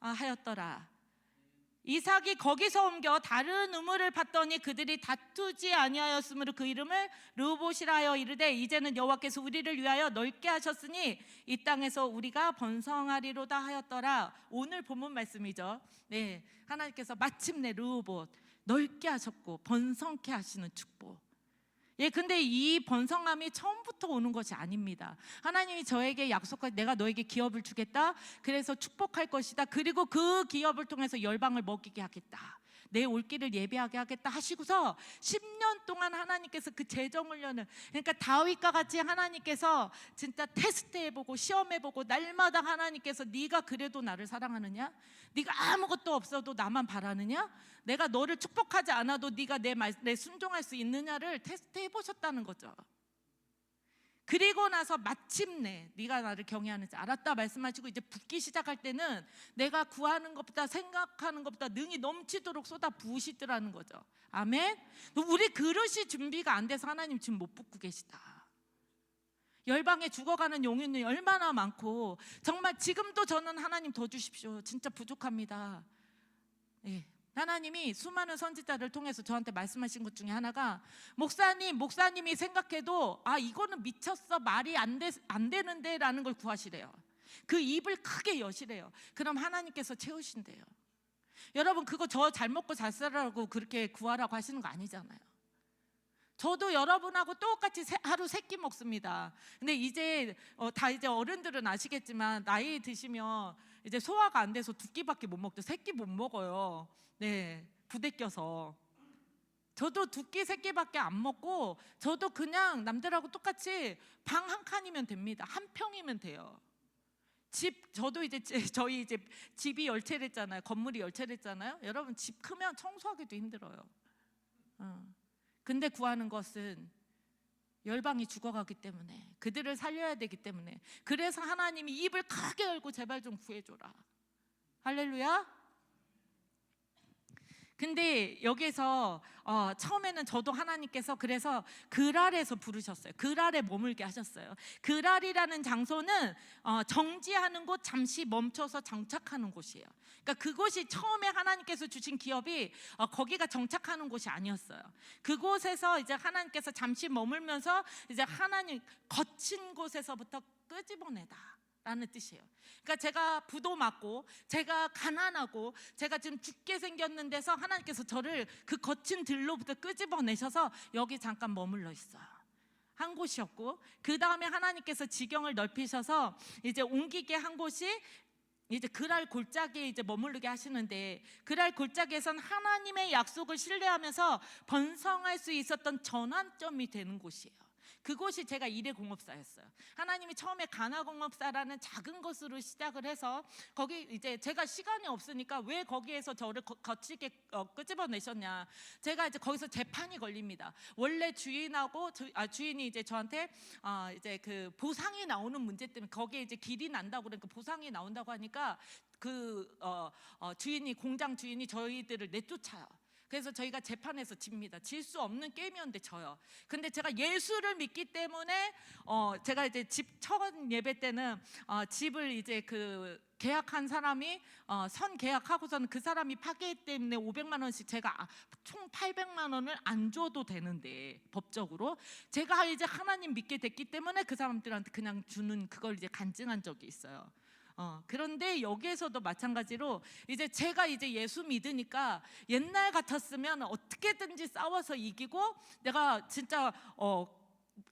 하였더라. 이삭이 거기서 옮겨 다른 우물을 팠더니 그들이 다투지 아니하였으므로 그 이름을 르보시라 하여 이르되, 이제는 여호와께서 우리를 위하여 넓게 하셨으니 이 땅에서 우리가 번성하리로다 하였더라. 오늘 본문 말씀이죠. 네, 하나님께서 마침내 르봇, 넓게 하셨고 번성케 하시는 축복. 예, 근데 이 번성함이 처음부터 오는 것이 아닙니다. 하나님이 저에게 약속한, 내가 너에게 기업을 주겠다, 그래서 축복할 것이다, 그리고 그 기업을 통해서 열방을 먹이게 하겠다, 내 올 길을 예비하게 하겠다 하시고서 10년 동안 하나님께서 그 재정 훈련을, 그러니까 다윗과 같이 하나님께서 진짜 테스트해보고 시험해보고 날마다 하나님께서 네가 그래도 나를 사랑하느냐? 네가 아무것도 없어도 나만 바라느냐? 내가 너를 축복하지 않아도 네가 내 순종할 수 있느냐를 테스트해보셨다는 거죠. 그리고 나서 마침내 네가 나를 경외하는지 알았다 말씀하시고 이제 붓기 시작할 때는 내가 구하는 것보다 생각하는 것보다 능이 넘치도록 쏟아 부으시더라는 거죠. 아멘. 우리 그릇이 준비가 안 돼서 하나님 지금 못 붓고 계시다. 열방에 죽어가는 용인이 얼마나 많고, 정말 지금도 저는 하나님 더 주십시오, 진짜 부족합니다. 예. 하나님이 수많은 선지자를 통해서 저한테 말씀하신 것 중에 하나가, 목사님이 생각해도 이거는 미쳤어, 말이 안 되는데 라는 걸 구하시래요. 그 입을 크게 여시래요. 그럼 하나님께서 채우신대요. 여러분, 그거 저 잘 먹고 잘 살라고 그렇게 구하라고 하시는 거 아니잖아요. 저도 여러분하고 똑같이 하루 3끼 먹습니다. 근데 이제 이제 어른들은 아시겠지만 나이 드시면 이제 소화가 안 돼서 2끼밖에 못 먹죠. 3끼 못 먹어요. 네, 부대껴서. 저도 2끼 3끼밖에 안 먹고, 저도 그냥 남들하고 똑같이 방 한 칸이면 됩니다. 한 평이면 돼요. 저도 이제 저희 이제 집이 열채랬잖아요. 건물이 열채랬잖아요. 여러분, 집 크면 청소하기도 힘들어요. 근데 구하는 것은 열방이 죽어가기 때문에, 그들을 살려야 되기 때문에, 그래서 하나님이 입을 크게 열고 제발 좀 구해줘라. 할렐루야. 근데 여기서 처음에는 저도 하나님께서 그래서 그랄에서 부르셨어요. 그랄에 머물게 하셨어요. 그랄이라는 장소는 정지하는 곳, 잠시 멈춰서 정착하는 곳이에요. 그러니까 그곳이 처음에 하나님께서 주신 기업이 거기가 정착하는 곳이 아니었어요. 그곳에서 이제 하나님께서 잠시 머물면서 이제 하나님 거친 곳에서부터 끄집어내다 라는 뜻이에요. 그러니까 제가 부도 맞고, 제가 가난하고, 제가 지금 죽게 생겼는데서 하나님께서 저를 그 거친 들로부터 끄집어내셔서 여기 잠깐 머물러 있어요. 한 곳이었고, 그 다음에 하나님께서 지경을 넓히셔서 이제 옮기게 한 곳이 이제 그랄 골짜기에 이제 머무르게 하시는데, 그랄 골짜기에선 하나님의 약속을 신뢰하면서 번성할 수 있었던 전환점이 되는 곳이에요. 그곳이 제가 일회공업사였어요. 하나님이 처음에 가나공업사라는 작은 것으로 시작을 해서, 거기 이제 제가 시간이 없으니까 왜 거기에서 저를 거치게 끄집어내셨냐. 제가 이제 거기서 재판이 걸립니다. 원래 주인이 이제 저한테 이제 그 보상이 나오는 문제 때문에, 거기에 이제 길이 난다고, 그러니까 보상이 나온다고 하니까 공장 주인이 저희들을 내쫓아요. 그래서 저희가 재판에서 집니다. 질 수 없는 게임이었는데 져요. 근데 제가 예수를 믿기 때문에 제가 이제 집 첫 예배 때는 집을 이제 그 계약한 사람이 선 계약하고서는 그 사람이 파괴 때문에 500만 원씩 제가 총 800만 원을 안 줘도 되는데, 법적으로 제가 이제 하나님 믿게 됐기 때문에 그 사람들한테 그냥 주는 그걸 이제 간증한 적이 있어요. 그런데 여기에서도 마찬가지로 이제 제가 이제 예수 믿으니까, 옛날 같았으면 어떻게든지 싸워서 이기고 내가 진짜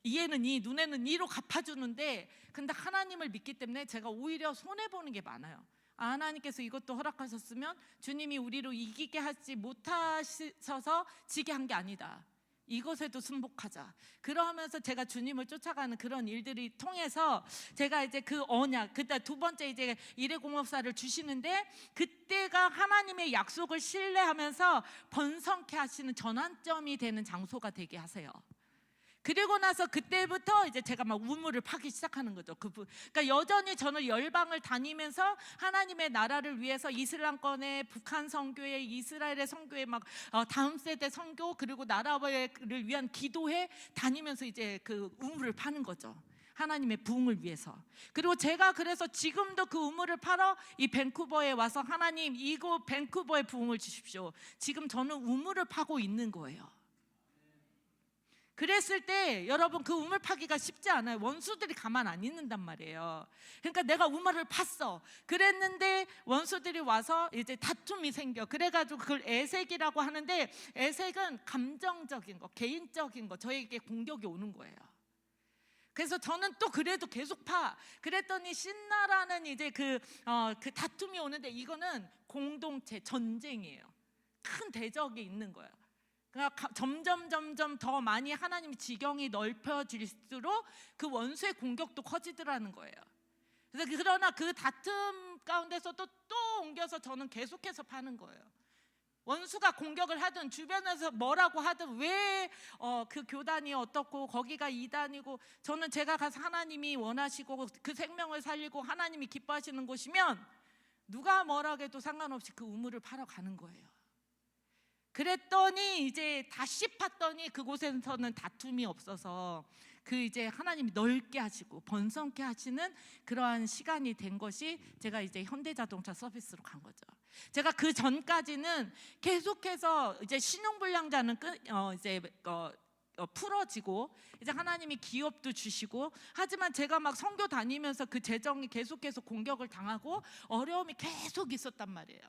이에는 이 눈에는 이로 갚아주는데, 근데 하나님을 믿기 때문에 제가 오히려 손해보는 게 많아요. 하나님께서 이것도 허락하셨으면 주님이 우리로 이기게 하지 못하셔서 지게 한 게 아니다, 이것에도 승복하자. 그러면서 제가 주님을 쫓아가는 그런 일들이 통해서 제가 이제 그 언약, 그때 두 번째 이제 일회공업사를 주시는데, 그때가 하나님의 약속을 신뢰하면서 번성케 하시는 전환점이 되는 장소가 되게 하세요. 그리고 나서 그때부터 이제 제가 막 우물을 파기 시작하는 거죠. 그러니까 여전히 저는 열방을 다니면서 하나님의 나라를 위해서 이슬람권의 북한 선교회, 이스라엘의 선교회, 막 다음 세대 선교, 그리고 나라를 위한 기도회 다니면서 이제 그 우물을 파는 거죠. 하나님의 부흥을 위해서. 그리고 제가 그래서 지금도 그 우물을 팔아 이 밴쿠버에 와서, 하나님 이곳 밴쿠버에 부흥을 주십시오. 지금 저는 우물을 파고 있는 거예요. 그랬을 때 여러분, 그 우물 파기가 쉽지 않아요. 원수들이 가만 안 있는단 말이에요. 그러니까 내가 우물을 팠어. 그랬는데 원수들이 와서 이제 다툼이 생겨. 그래가지고 그걸 애색이라고 하는데, 애색은 감정적인 거, 개인적인 거, 저에게 공격이 오는 거예요. 그래서 저는 또 그래도 계속 그랬더니 신나라는 이제 그 다툼이 오는데, 이거는 공동체 전쟁이에요. 큰 대적이 있는 거예요. 그러니까 점점 더 많이 하나님의 지경이 넓혀질수록 그 원수의 공격도 커지더라는 거예요. 그래서 그러나 그 다툼 가운데서도 또 옮겨서 저는 계속해서 파는 거예요. 원수가 공격을 하든 주변에서 뭐라고 하든 왜 그 교단이 어떻고 거기가 이단이고, 저는 제가 가서 하나님이 원하시고 그 생명을 살리고 하나님이 기뻐하시는 곳이면 누가 뭐라고 해도 상관없이 그 우물을 파러 가는 거예요. 그랬더니 이제 다시 팠더니 그곳에서는 다툼이 없어서 그 이제 하나님이 넓게 하시고 번성케 하시는 그러한 시간이 된 것이 제가 이제 현대자동차 서비스로 간 거죠. 제가 그 전까지는 계속해서 이제 신용불량자는 풀어지고 이제 하나님이 기업도 주시고, 하지만 제가 막 선교 다니면서 그 재정이 계속해서 공격을 당하고 어려움이 계속 있었단 말이에요.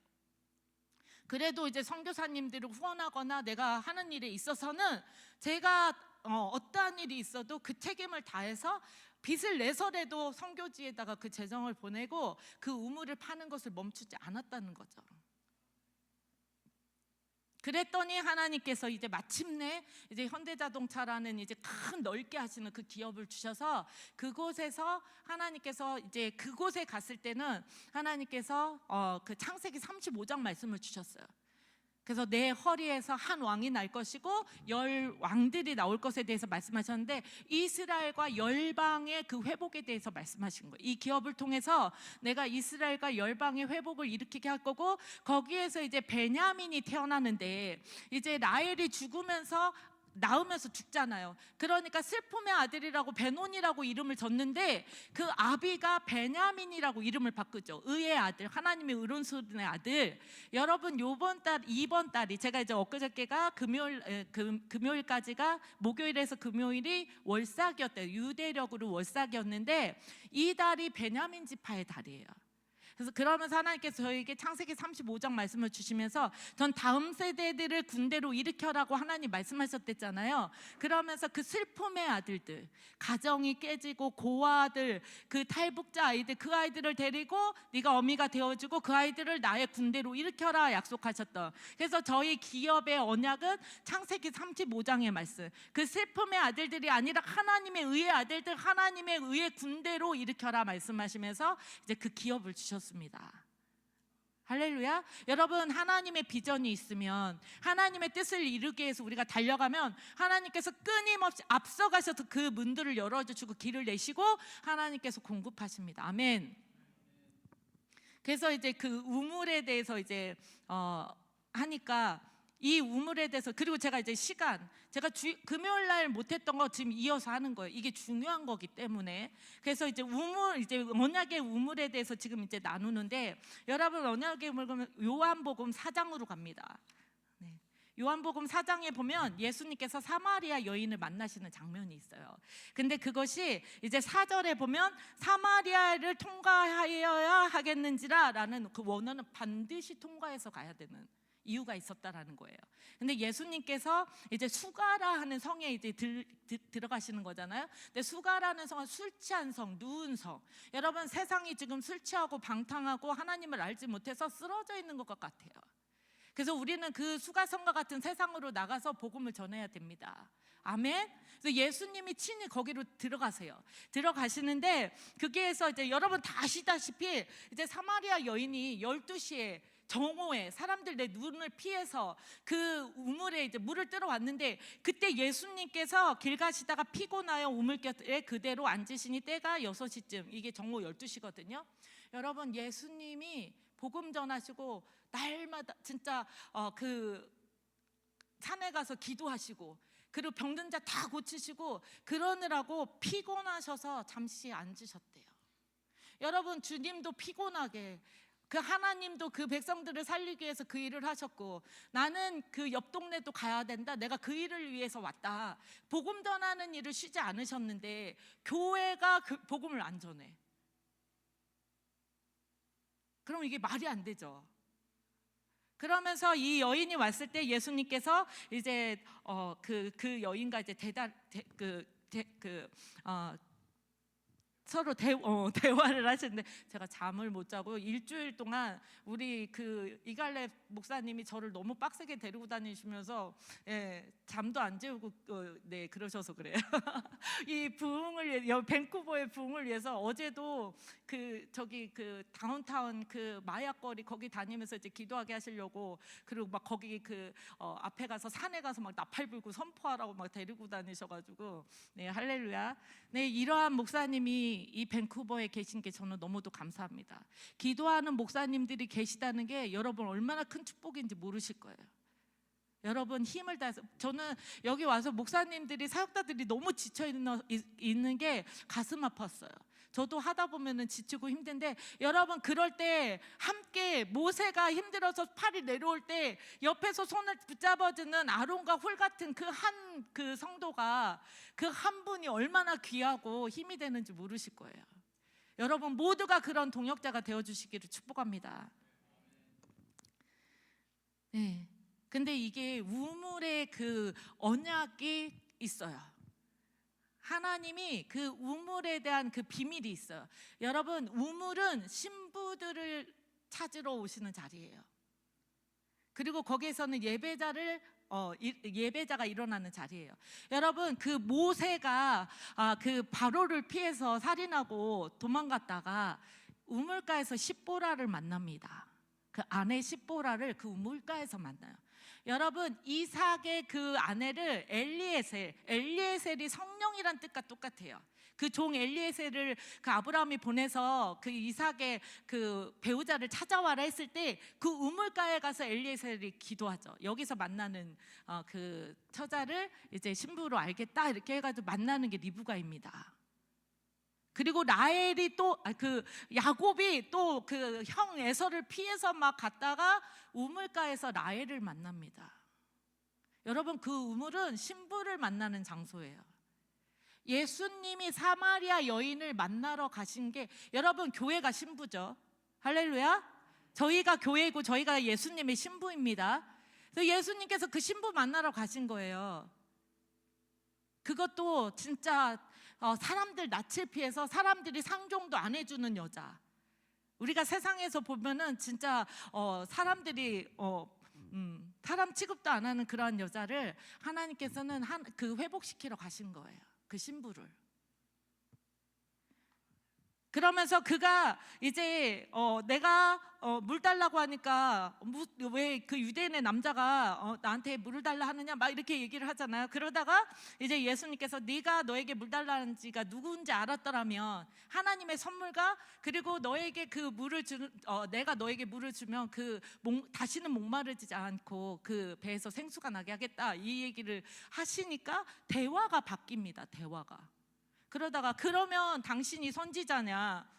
그래도 이제 선교사님들을 후원하거나 내가 하는 일에 있어서는 제가 어떠한 일이 있어도 그 책임을 다해서 빚을 내서라도 선교지에다가 그 재정을 보내고 그 우물을 파는 것을 멈추지 않았다는 거죠. 그랬더니 하나님께서 이제 마침내 이제 현대자동차라는 이제 큰 넓게 하시는 그 기업을 주셔서 그곳에서 하나님께서 이제 그곳에 갔을 때는 하나님께서 그 창세기 35장 말씀을 주셨어요. 그래서 내 허리에서 한 왕이 날 것이고 10왕들이 나올 것에 대해서 말씀하셨는데, 이스라엘과 열방의 그 회복에 대해서 말씀하신 거예요. 이 기업을 통해서 내가 이스라엘과 열방의 회복을 일으키게 할 거고, 거기에서 이제 베냐민이 태어나는데 이제 라헬이 죽으면서 낳으면서 죽잖아요. 그러니까 슬픔의 아들이라고 베논이라고 이름을 졌는데 그 아비가 베냐민이라고 이름을 바꾸죠. 의의 아들, 하나님의 의론순의 아들. 여러분 이번 달이 제가 이제 엊그저께가 금요일까지가 목요일에서 금요일이 월삭이었대요. 유대력으로 월삭이었는데 이 달이 베냐민 지파의 달이에요. 그래서 그러면서 하나님께서 저에게 창세기 35장 말씀을 주시면서 전 다음 세대들을 군대로 일으켜라고 하나님 말씀하셨댔잖아요. 그러면서 그 슬픔의 아들들, 가정이 깨지고 고아들, 그 탈북자 아이들, 그 아이들을 데리고 네가 어미가 되어주고 그 아이들을 나의 군대로 일으켜라 약속하셨던, 그래서 저희 기업의 언약은 창세기 35장의 말씀, 그 슬픔의 아들들이 아니라 하나님의 의의 아들들, 하나님의 의의 군대로 일으켜라 말씀하시면서 이제 그 기업을 주셨습니다. 할렐루야. 여러분, 하나님의 비전이 있으면, 하나님의 뜻을 이루기 위해서 우리가 달려가면 하나님께서 끊임없이 앞서가셔서 그 문들을 열어주시고 길을 내시고 하나님께서 공급하십니다. 아멘. 그래서 이제 그 우물에 대해서 이제 하니까 이 우물에 대해서, 그리고 제가 이제 제가 금요일 날 못했던 거 지금 이어서 하는 거예요. 이게 중요한 거기 때문에. 그래서 이제 언약의 우물에 대해서 지금 이제 나누는데, 여러분 언약의 우물 그러면 요한복음 4장으로 갑니다. 네. 요한복음 4장에 보면 예수님께서 사마리아 여인을 만나시는 장면이 있어요. 근데 그것이 이제 4절에 보면 사마리아를 통과하여야 하겠는지라 라는 그 원어는 반드시 통과해서 가야 되는 이유가 있었다라는 거예요. 근데 예수님께서 이제 수가라 하는 성에 이제 들어가시는 거잖아요. 근데 수가라는 성은 술 취한 성, 누운 성. 여러분, 세상이 지금 술 취하고 방탕하고 하나님을 알지 못해서 쓰러져 있는 것 같아요. 그래서 우리는 그 수가성과 같은 세상으로 나가서 복음을 전해야 됩니다. 아멘. 그래서 예수님이 친히 거기로 들어가시는데, 거기에서 이제 여러분 다 아시다시피 이제 사마리아 여인이 12시에 정오에 사람들 내 눈을 피해서 그 우물에 이제 물을 뜨러 왔는데, 그때 예수님께서 길 가시다가 피곤하여 우물곁에 그대로 앉으시니 때가 6시쯤, 이게 정오 12시거든요. 여러분, 예수님이 복음 전하시고 날마다 진짜 그 산에 가서 기도하시고, 그리고 병든 자 다 고치시고 그러느라고 피곤하셔서 잠시 앉으셨대요. 여러분, 주님도 피곤하게, 그 하나님도 그 백성들을 살리기 위해서 그 일을 하셨고, 나는 그 옆 동네도 가야 된다, 내가 그 일을 위해서 왔다, 복음 전하는 일을 쉬지 않으셨는데 교회가 그 복음을 안 전해. 그럼 이게 말이 안 되죠. 그러면서 이 여인이 왔을 때 예수님께서 이제 그 여인과 이제 서로 대화를 하시는데 제가 잠을 못 자고 일주일 동안 우리 그 이갈래 목사님이 저를 너무 빡세게 데리고 다니시면서 잠도 안 재우고 네 그러셔서 그래요. 이 부흥을 밴쿠버의 부흥을 위해서 어제도 그 다운타운 그 마약거리 거기 다니면서 이제 기도하게 하시려고, 그리고 막 거기 앞에 가서 산에 가서 막 나팔 불고 선포하라고 막 데리고 다니셔가지고 네 할렐루야. 네, 이러한 목사님이 이 밴쿠버에 계신 게 저는 너무도 감사합니다. 기도하는 목사님들이 계시다는 게 여러분 얼마나 큰 축복인지 모르실 거예요. 여러분 힘을 다해서, 저는 여기 와서 목사님들이 사역자들이 너무 지쳐 있는 게 가슴 아팠어요. 저도 하다 보면은 지치고 힘든데 여러분 그럴 때 함께 모세가 힘들어서 팔이 내려올 때 옆에서 손을 붙잡아주는 아론과 홀 같은 그 성도가 그 한 분이 얼마나 귀하고 힘이 되는지 모르실 거예요. 여러분 모두가 그런 동역자가 되어주시기를 축복합니다. 네. 근데 이게 우물의 그 언약이 있어요. 하나님이 그 우물에 대한 그 비밀이 있어요. 여러분 우물은 신부들을 찾으러 오시는 자리예요. 그리고 거기에서는 예배자가 일어나는 자리예요. 여러분 그 모세가 그 바로를 피해서 살인하고 도망갔다가 우물가에서 십보라를 만납니다. 그 아내 십보라를 그 우물가에서 만나요. 여러분 이삭의 그 아내를 엘리에셀이 성령이란 뜻과 똑같아요. 그 종 엘리에셀을 그 아브라함이 보내서 그 이삭의 그 배우자를 찾아와라 했을 때 그 우물가에 가서 엘리에셀이 기도하죠. 여기서 만나는 그 처자를 이제 신부로 알겠다 이렇게 해가지고 만나는 게 리브가입니다. 그리고 라헬이 또 야곱이 또 그 형 에서를 피해서 막 갔다가 우물가에서 라헬을 만납니다. 여러분 그 우물은 신부를 만나는 장소예요. 예수님이 사마리아 여인을 만나러 가신 게, 여러분 교회가 신부죠. 할렐루야. 저희가 교회고 저희가 예수님의 신부입니다. 그래서 예수님께서 그 신부 만나러 가신 거예요. 그것도 진짜 사람들 낯을 피해서 사람들이 상종도 안 해주는 여자. 우리가 세상에서 보면은 진짜 사람들이 사람 취급도 안 하는 그러한 여자를 하나님께서는 회복시키러 가신 거예요. 그 신부를. 그러면서 그가 이제 내가 물 달라고 하니까 왜 그 유대인의 남자가 나한테 물을 달라 하느냐 막 이렇게 얘기를 하잖아요. 그러다가 이제 예수님께서 네가 너에게 물 달라는 지가 누구인지 알았더라면 하나님의 선물과 그리고 너에게 그 물을 내가 너에게 물을 주면 다시는 목마르지 않고 그 배에서 생수가 나게 하겠다 이 얘기를 하시니까 대화가 바뀝니다. 대화가. 그러다가 그러면 당신이 선지자냐?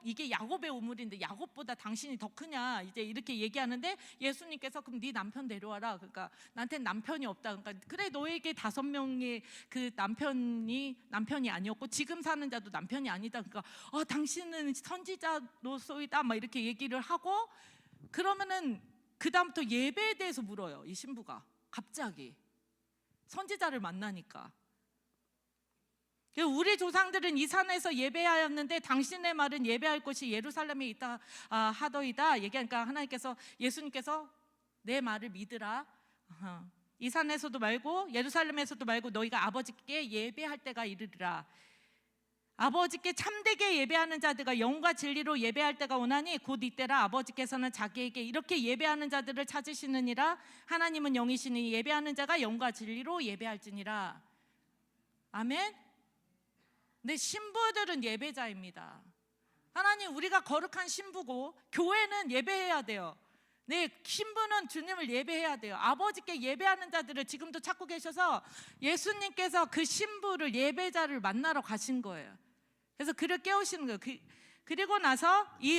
이게 야곱의 우물인데 야곱보다 당신이 더 크냐? 이제 이렇게 얘기하는데 예수님께서 그럼 네 남편 데려와라. 그러니까 나한테는 남편이 없다. 그러니까 그래 너에게 5명의 그 남편이 아니었고 지금 사는 자도 남편이 아니다. 그러니까 당신은 선지자로서이다. 막 이렇게 얘기를 하고 그러면은 그 다음부터 예배에 대해서 물어요. 이 신부가 갑자기 선지자를 만나니까. 우리 조상들은 이 산에서 예배하였는데 당신의 말은 예배할 곳이 예루살렘에 있다 하더이다 얘기하니까 하나님께서 예수님께서 내 말을 믿으라. 이 산에서도 말고 예루살렘에서도 말고 너희가 아버지께 예배할 때가 이르리라. 아버지께 참되게 예배하는 자들과 영과 진리로 예배할 때가 오나니 곧 이때라. 아버지께서는 자기에게 이렇게 예배하는 자들을 찾으시느니라. 하나님은 영이시니 예배하는 자가 영과 진리로 예배할지니라. 아멘. 네, 신부들은 예배자입니다. 하나님 우리가 거룩한 신부고 교회는 예배해야 돼요. 네, 신부는 주님을 예배해야 돼요. 아버지께 예배하는 자들을 지금도 찾고 계셔서 예수님께서 그 신부를 예배자를 만나러 가신 거예요. 그래서 그를 깨우시는 거예요. 그리고 나서 이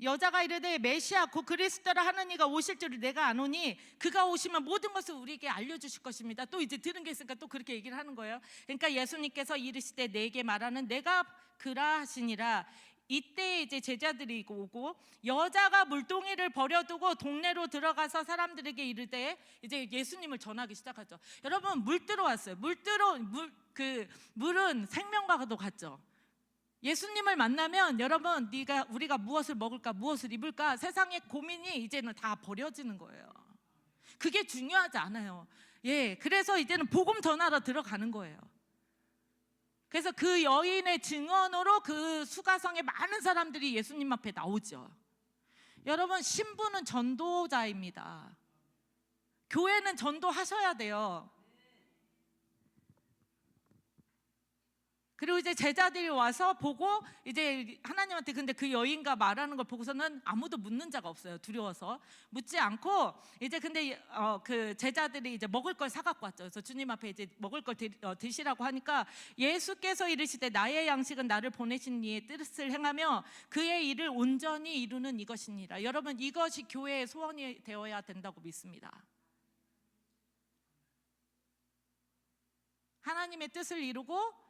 여자가 이르되 메시아 곧 그리스도라 하는 이가 오실 줄을 내가 아노니 그가 오시면 모든 것을 우리에게 알려주실 것입니다. 또 이제 들은 게 있으니까 또 그렇게 얘기를 하는 거예요. 그러니까 예수님께서 이르시되 내게 말하는 내가 그라 하시니라. 이때 이제 제자들이 오고 여자가 물동이를 버려두고 동네로 들어가서 사람들에게 이르되 이제 예수님을 전하기 시작하죠. 여러분, 물 들어왔어요. 물은 생명과도 같죠. 예수님을 만나면 여러분, 우리가 무엇을 먹을까, 무엇을 입을까, 세상의 고민이 이제는 다 버려지는 거예요. 그게 중요하지 않아요. 예, 그래서 이제는 복음 전하러 들어가는 거예요. 그래서 그 여인의 증언으로 그 수가성에 많은 사람들이 예수님 앞에 나오죠. 여러분, 신부는 전도자입니다. 교회는 전도하셔야 돼요. 그리고 이제 제자들이 와서 보고 이제 하나님한테, 근데 그 여인과 말하는 걸 보고서는 아무도 묻는 자가 없어요. 두려워서 묻지 않고 이제 근데 그 제자들이 이제 먹을 걸 사갖고 왔죠. 그래서 주님 앞에 이제 먹을 걸 드시라고 하니까 예수께서 이르시되 나의 양식은 나를 보내신 이의 뜻을 행하며 그의 일을 온전히 이루는 이것이니라. 여러분, 이것이 교회의 소원이 되어야 된다고 믿습니다. 하나님의 뜻을 이루고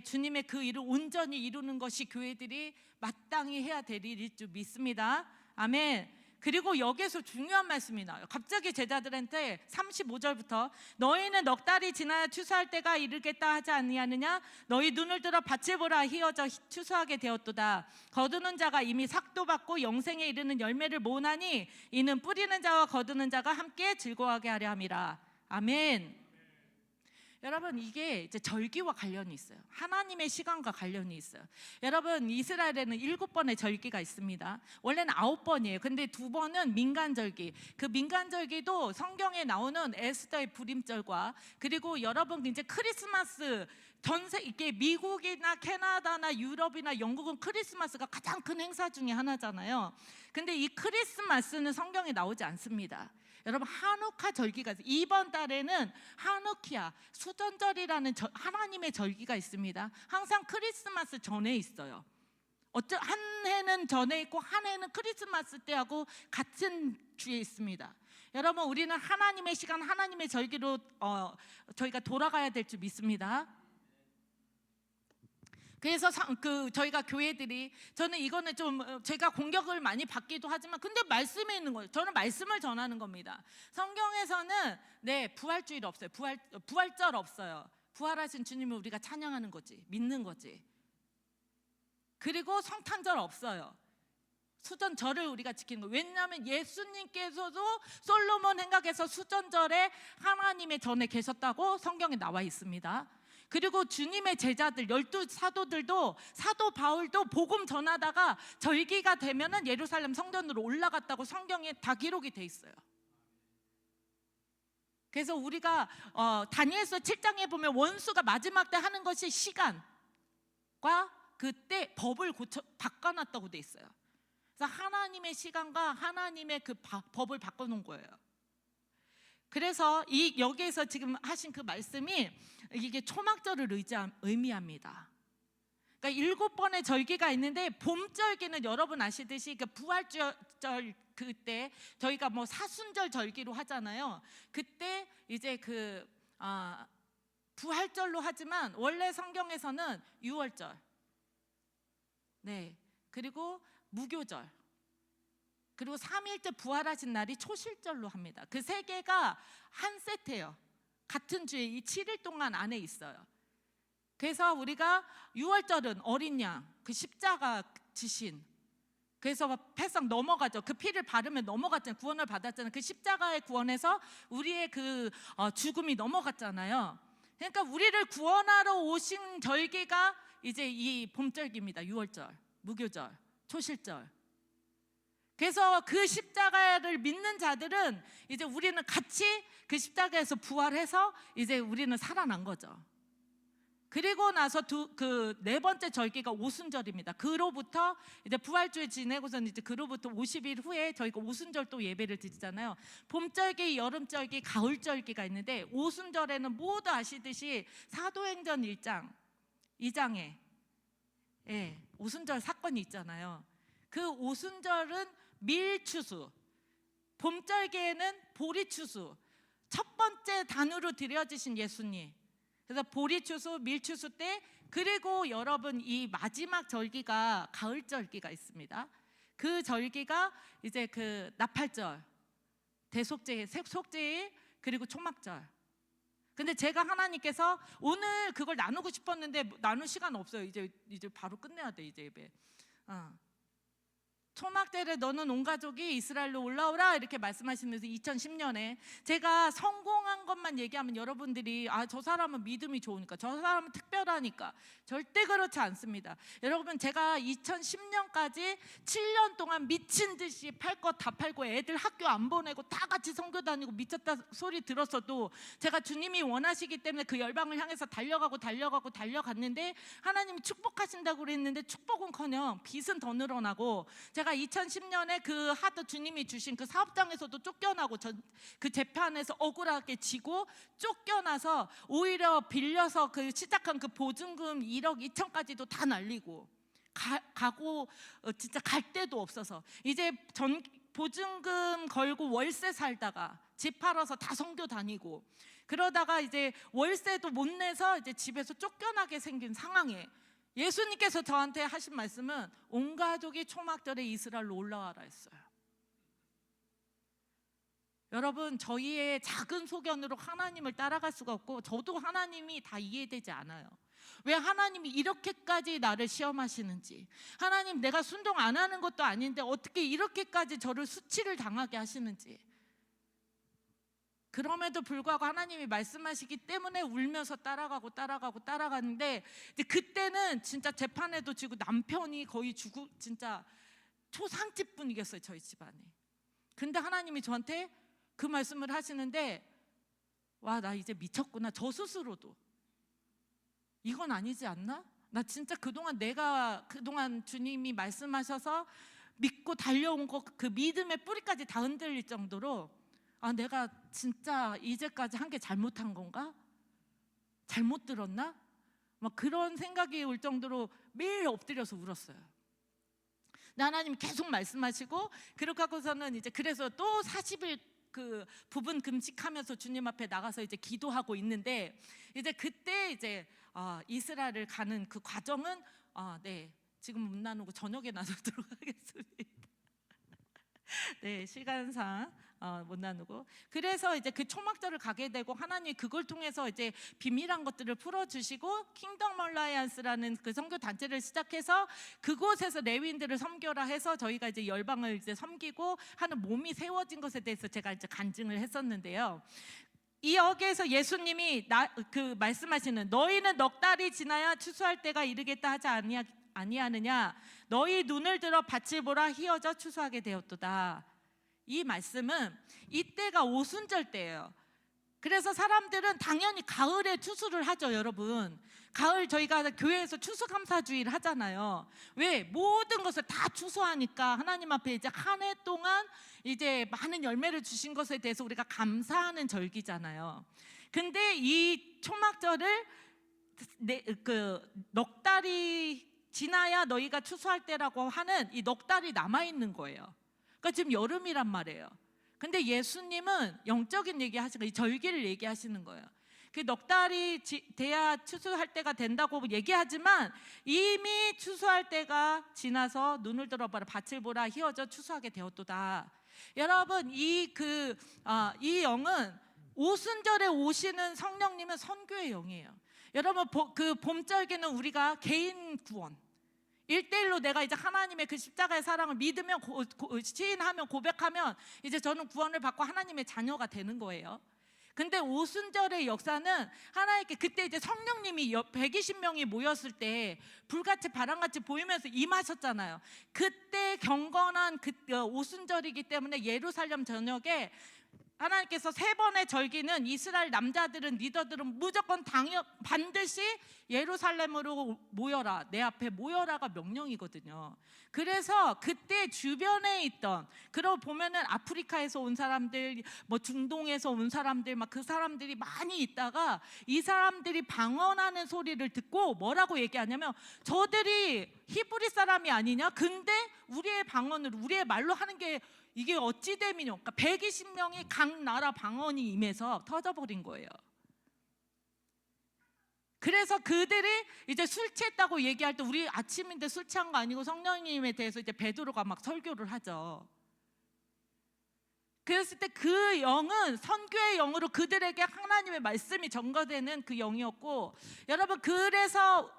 주님의 그 일을 온전히 이루는 것이 교회들이 마땅히 해야 될 일일 줄 믿습니다. 아멘. 그리고 여기서 중요한 말씀이 나와요. 갑자기 제자들한테 35절부터 너희는 넉 달이 지나야 추수할 때가 이르겠다 하지 아니하느냐? 너희 눈을 들어 밭을 보라, 희어져 추수하게 되었도다. 거두는 자가 이미 삭도 받고 영생에 이르는 열매를 모으나니 이는 뿌리는 자와 거두는 자가 함께 즐거워하게 하려 함이라. 아멘. 여러분, 이게 이제 절기와 관련이 있어요. 하나님의 시간과 관련이 있어요. 여러분, 이스라엘에는 7번의 절기가 있습니다. 원래는 9번이에요. 근데 2번은 민간절기. 그 민간절기도 성경에 나오는 에스더의 불임절과, 그리고 여러분 이제 크리스마스, 이게 미국이나 캐나다나 유럽이나 영국은 크리스마스가 가장 큰 행사 중에 하나잖아요. 근데 이 크리스마스는 성경에 나오지 않습니다. 여러분, 하누카 절기가 있어요. 이번 달에는 하누키아 수전절이라는 하나님의 절기가 있습니다. 항상 크리스마스 전에 있어요. 한 해는 전에 있고 한 해는 크리스마스 때하고 같은 주에 있습니다. 여러분, 우리는 하나님의 시간, 하나님의 절기로 저희가 돌아가야 될 줄 믿습니다. 그래서 저희가 교회들이, 저는 이거는 좀 제가 공격을 많이 받기도 하지만 근데 말씀에 있는 거예요. 저는 말씀을 전하는 겁니다. 성경에서는 부활주일 없어요. 부활절 없어요. 부활하신 주님을 우리가 찬양하는 거지, 믿는 거지. 그리고 성탄절 없어요. 수전절을 우리가 지키는 거예요. 왜냐하면 예수님께서도 솔로몬 행각에서 수전절에 하나님의 전에 계셨다고 성경에 나와 있습니다. 그리고 주님의 제자들 12 사도들도, 사도 바울도 복음 전하다가 절기가 되면은 예루살렘 성전으로 올라갔다고 성경에 다 기록이 돼 있어요. 그래서 우리가 다니엘서 7장에 보면 원수가 마지막 때 하는 것이 시간과 그때 법을 바꿔놨다고 돼 있어요. 그래서 하나님의 시간과 하나님의 그 법을 바꿔놓은 거예요. 그래서 여기에서 지금 하신 그 말씀이 이게 초막절을 의미합니다. 그러니까 7번의 절기가 있는데 봄절기는 여러분 아시듯이 그 부활절 그때 저희가 뭐 사순절 절기로 하잖아요. 그때 이제 부활절로 하지만 원래 성경에서는 유월절, 그리고 무교절, 그리고 3일째 부활하신 날이 초실절로 합니다. 그 세 개가 한 세트예요. 같은 주에 이 7일 동안 안에 있어요. 그래서 우리가 6월절은 어린 양, 그 십자가 지신, 그래서 패상 넘어가죠. 그 피를 바르면 넘어갔잖아요. 구원을 받았잖아요. 그 십자가의 구원에서 우리의 그 죽음이 넘어갔잖아요. 그러니까 우리를 구원하러 오신 절기가 이제 이 봄절기입니다. 6월절, 무교절, 초실절. 그래서 그 십자가를 믿는 자들은 이제 우리는 같이 그 십자가에서 부활해서 이제 우리는 살아난 거죠. 그리고 나서 그 네 번째 절기가 오순절입니다. 그로부터 이제 부활주일 지내고서는 이제 그로부터 50일 후에 저희가 오순절 또 예배를 드리잖아요. 봄절기, 여름절기, 가을절기가 있는데 오순절에는 모두 아시듯이 사도행전 1장, 2장에 오순절 사건이 있잖아요. 그 오순절은 밀추수, 봄절기에는 보리추수, 첫 번째 단으로 드려지신 예수님. 그래서 보리추수, 밀추수 때 그리고 여러분 이 마지막 절기가 가을 절기가 있습니다. 그 절기가 이제 그 나팔절, 대속죄, 속죄일, 그리고 초막절. 근데 제가 하나님께서 오늘 그걸 나누고 싶었는데 나눌 시간 없어요. 이제 바로 끝내야 돼 이제 예배. 초막 때에 너는 온 가족이 이스라엘로 올라오라 이렇게 말씀하시면서 2010년에 제가 성공한 것만 얘기하면 여러분들이 저 사람은 믿음이 좋으니까, 저 사람은 특별하니까, 절대 그렇지 않습니다. 여러분, 제가 2010년까지 7년 동안 미친 듯이 팔 것 다 팔고 애들 학교 안 보내고 다 같이 선교 다니고 미쳤다 소리 들었어도 제가 주님이 원하시기 때문에 그 열방을 향해서 달려갔는데 하나님이 축복하신다고 그랬는데 축복은커녕 빚은 더 늘어나고, 제가 2010년에 그 하도 주님이 주신 그 사업장에서도 쫓겨나고 그 재판에서 억울하게 지고 쫓겨나서 오히려 빌려서 그 시작한 그 보증금 1억 2천까지도 다 날리고 가고 진짜 갈 데도 없어서 이제 보증금 걸고 월세 살다가 집 팔아서 다 선교 다니고 그러다가 이제 월세도 못 내서 이제 집에서 쫓겨나게 생긴 상황에 예수님께서 저한테 하신 말씀은 온 가족이 초막절에 이스라엘로 올라와라 했어요. 여러분, 저희의 작은 소견으로 하나님을 따라갈 수가 없고 저도 하나님이 다 이해되지 않아요. 왜 하나님이 이렇게까지 나를 시험하시는지, 하나님 내가 순종 안 하는 것도 아닌데 어떻게 이렇게까지 저를 수치를 당하게 하시는지. 그럼에도 불구하고 하나님이 말씀하시기 때문에 울면서 따라가는데 이제 그때는 진짜 재판에도 지고 남편이 거의 죽고 진짜 초상집 분위기였어요, 저희 집안이. 근데 하나님이 저한테 그 말씀을 하시는데 와, 나 이제 미쳤구나. 저 스스로도 이건 아니지 않나? 나 진짜 그동안 주님이 말씀하셔서 믿고 달려온 거 그 믿음의 뿌리까지 다 흔들릴 정도로 내가 진짜 이제까지 한 게 잘못한 건가? 잘못 들었나? 막 그런 생각이 올 정도로 매일 엎드려서 울었어요. 근데 하나님이 계속 말씀하시고 그렇게 하고서는 이제 그래서 또 40일 그 부분 금식하면서 주님 앞에 나가서 이제 기도하고 있는데 이제 그때 이제 이스라엘을 가는 그 과정은 네, 지금 못 나누고 저녁에 나누도록 하겠습니다. 네, 시간상 못 나누고. 그래서 이제 그 초막절을 가게 되고 하나님이 그걸 통해서 이제 비밀한 것들을 풀어주시고 킹덤 얼라이언스라는 그 선교 단체를 시작해서 그곳에서 레위인들을 섬겨라 해서 저희가 이제 열방을 이제 섬기고 하는 몸이 세워진 것에 대해서 제가 이제 간증을 했었는데요. 이 여기에서 예수님이 그 말씀하시는 너희는 넉 달이 지나야 추수할 때가 이르겠다 하지 아니하느냐, 너희 눈을 들어 밭을 보라 희어져 추수하게 되었도다. 이 말씀은 이때가 오순절 때예요. 그래서 사람들은 당연히 가을에 추수를 하죠. 여러분, 가을 저희가 교회에서 추수감사주의를 하잖아요. 왜? 모든 것을 다 추수하니까 하나님 앞에 이제 한 해 동안 이제 많은 열매를 주신 것에 대해서 우리가 감사하는 절기잖아요. 근데 이 초막절을 넉 달이 지나야 너희가 추수할 때라고 하는 이 넉 달이 남아있는 거예요. 그러니까 지금 여름이란 말이에요. 근데 예수님은 영적인 얘기하시고 이 절기를 얘기하시는 거예요. 그 넉 달이 돼야 추수할 때가 된다고 얘기하지만 이미 추수할 때가 지나서 눈을 들어봐라 밭을 보라 희어져 추수하게 되었도다. 여러분, 이 영은 오순절에 오시는 성령님은 선교의 영이에요. 여러분, 그 봄절기는 우리가 개인 구원 1대1로 내가 이제 하나님의 그 십자가의 사랑을 믿으면 시인하면 고백하면 이제 저는 구원을 받고 하나님의 자녀가 되는 거예요. 근데 오순절의 역사는 하나님께 그때 이제 성령님이 120명이 모였을 때 불같이 바람같이 보이면서 임하셨잖아요. 그때 경건한 오순절이기 때문에 예루살렘 전역에 하나님께서 3번의 절기는 이스라엘 남자들은 리더들은 무조건 반드시 예루살렘으로 모여라, 내 앞에 모여라가 명령이거든요. 그래서 그때 주변에 있던, 그러고 보면은 아프리카에서 온 사람들, 뭐 중동에서 온 사람들, 막 그 사람들이 많이 있다가 이 사람들이 방언하는 소리를 듣고 뭐라고 얘기하냐면 저들이 히브리 사람이 아니냐? 근데 우리의 방언으로, 우리의 말로 하는 게 이게 어찌 됨이뇨? 그러니까 120명이 각 나라 방언이 임해서 터져버린 거예요. 그래서 그들이 이제 술 취했다고 얘기할 때 우리 아침인데 술 취한 거 아니고 성령님에 대해서 이제 베드로가 막 설교를 하죠. 그랬을 때 그 영은 선교의 영으로 그들에게 하나님의 말씀이 전가되는 그 영이었고, 여러분 그래서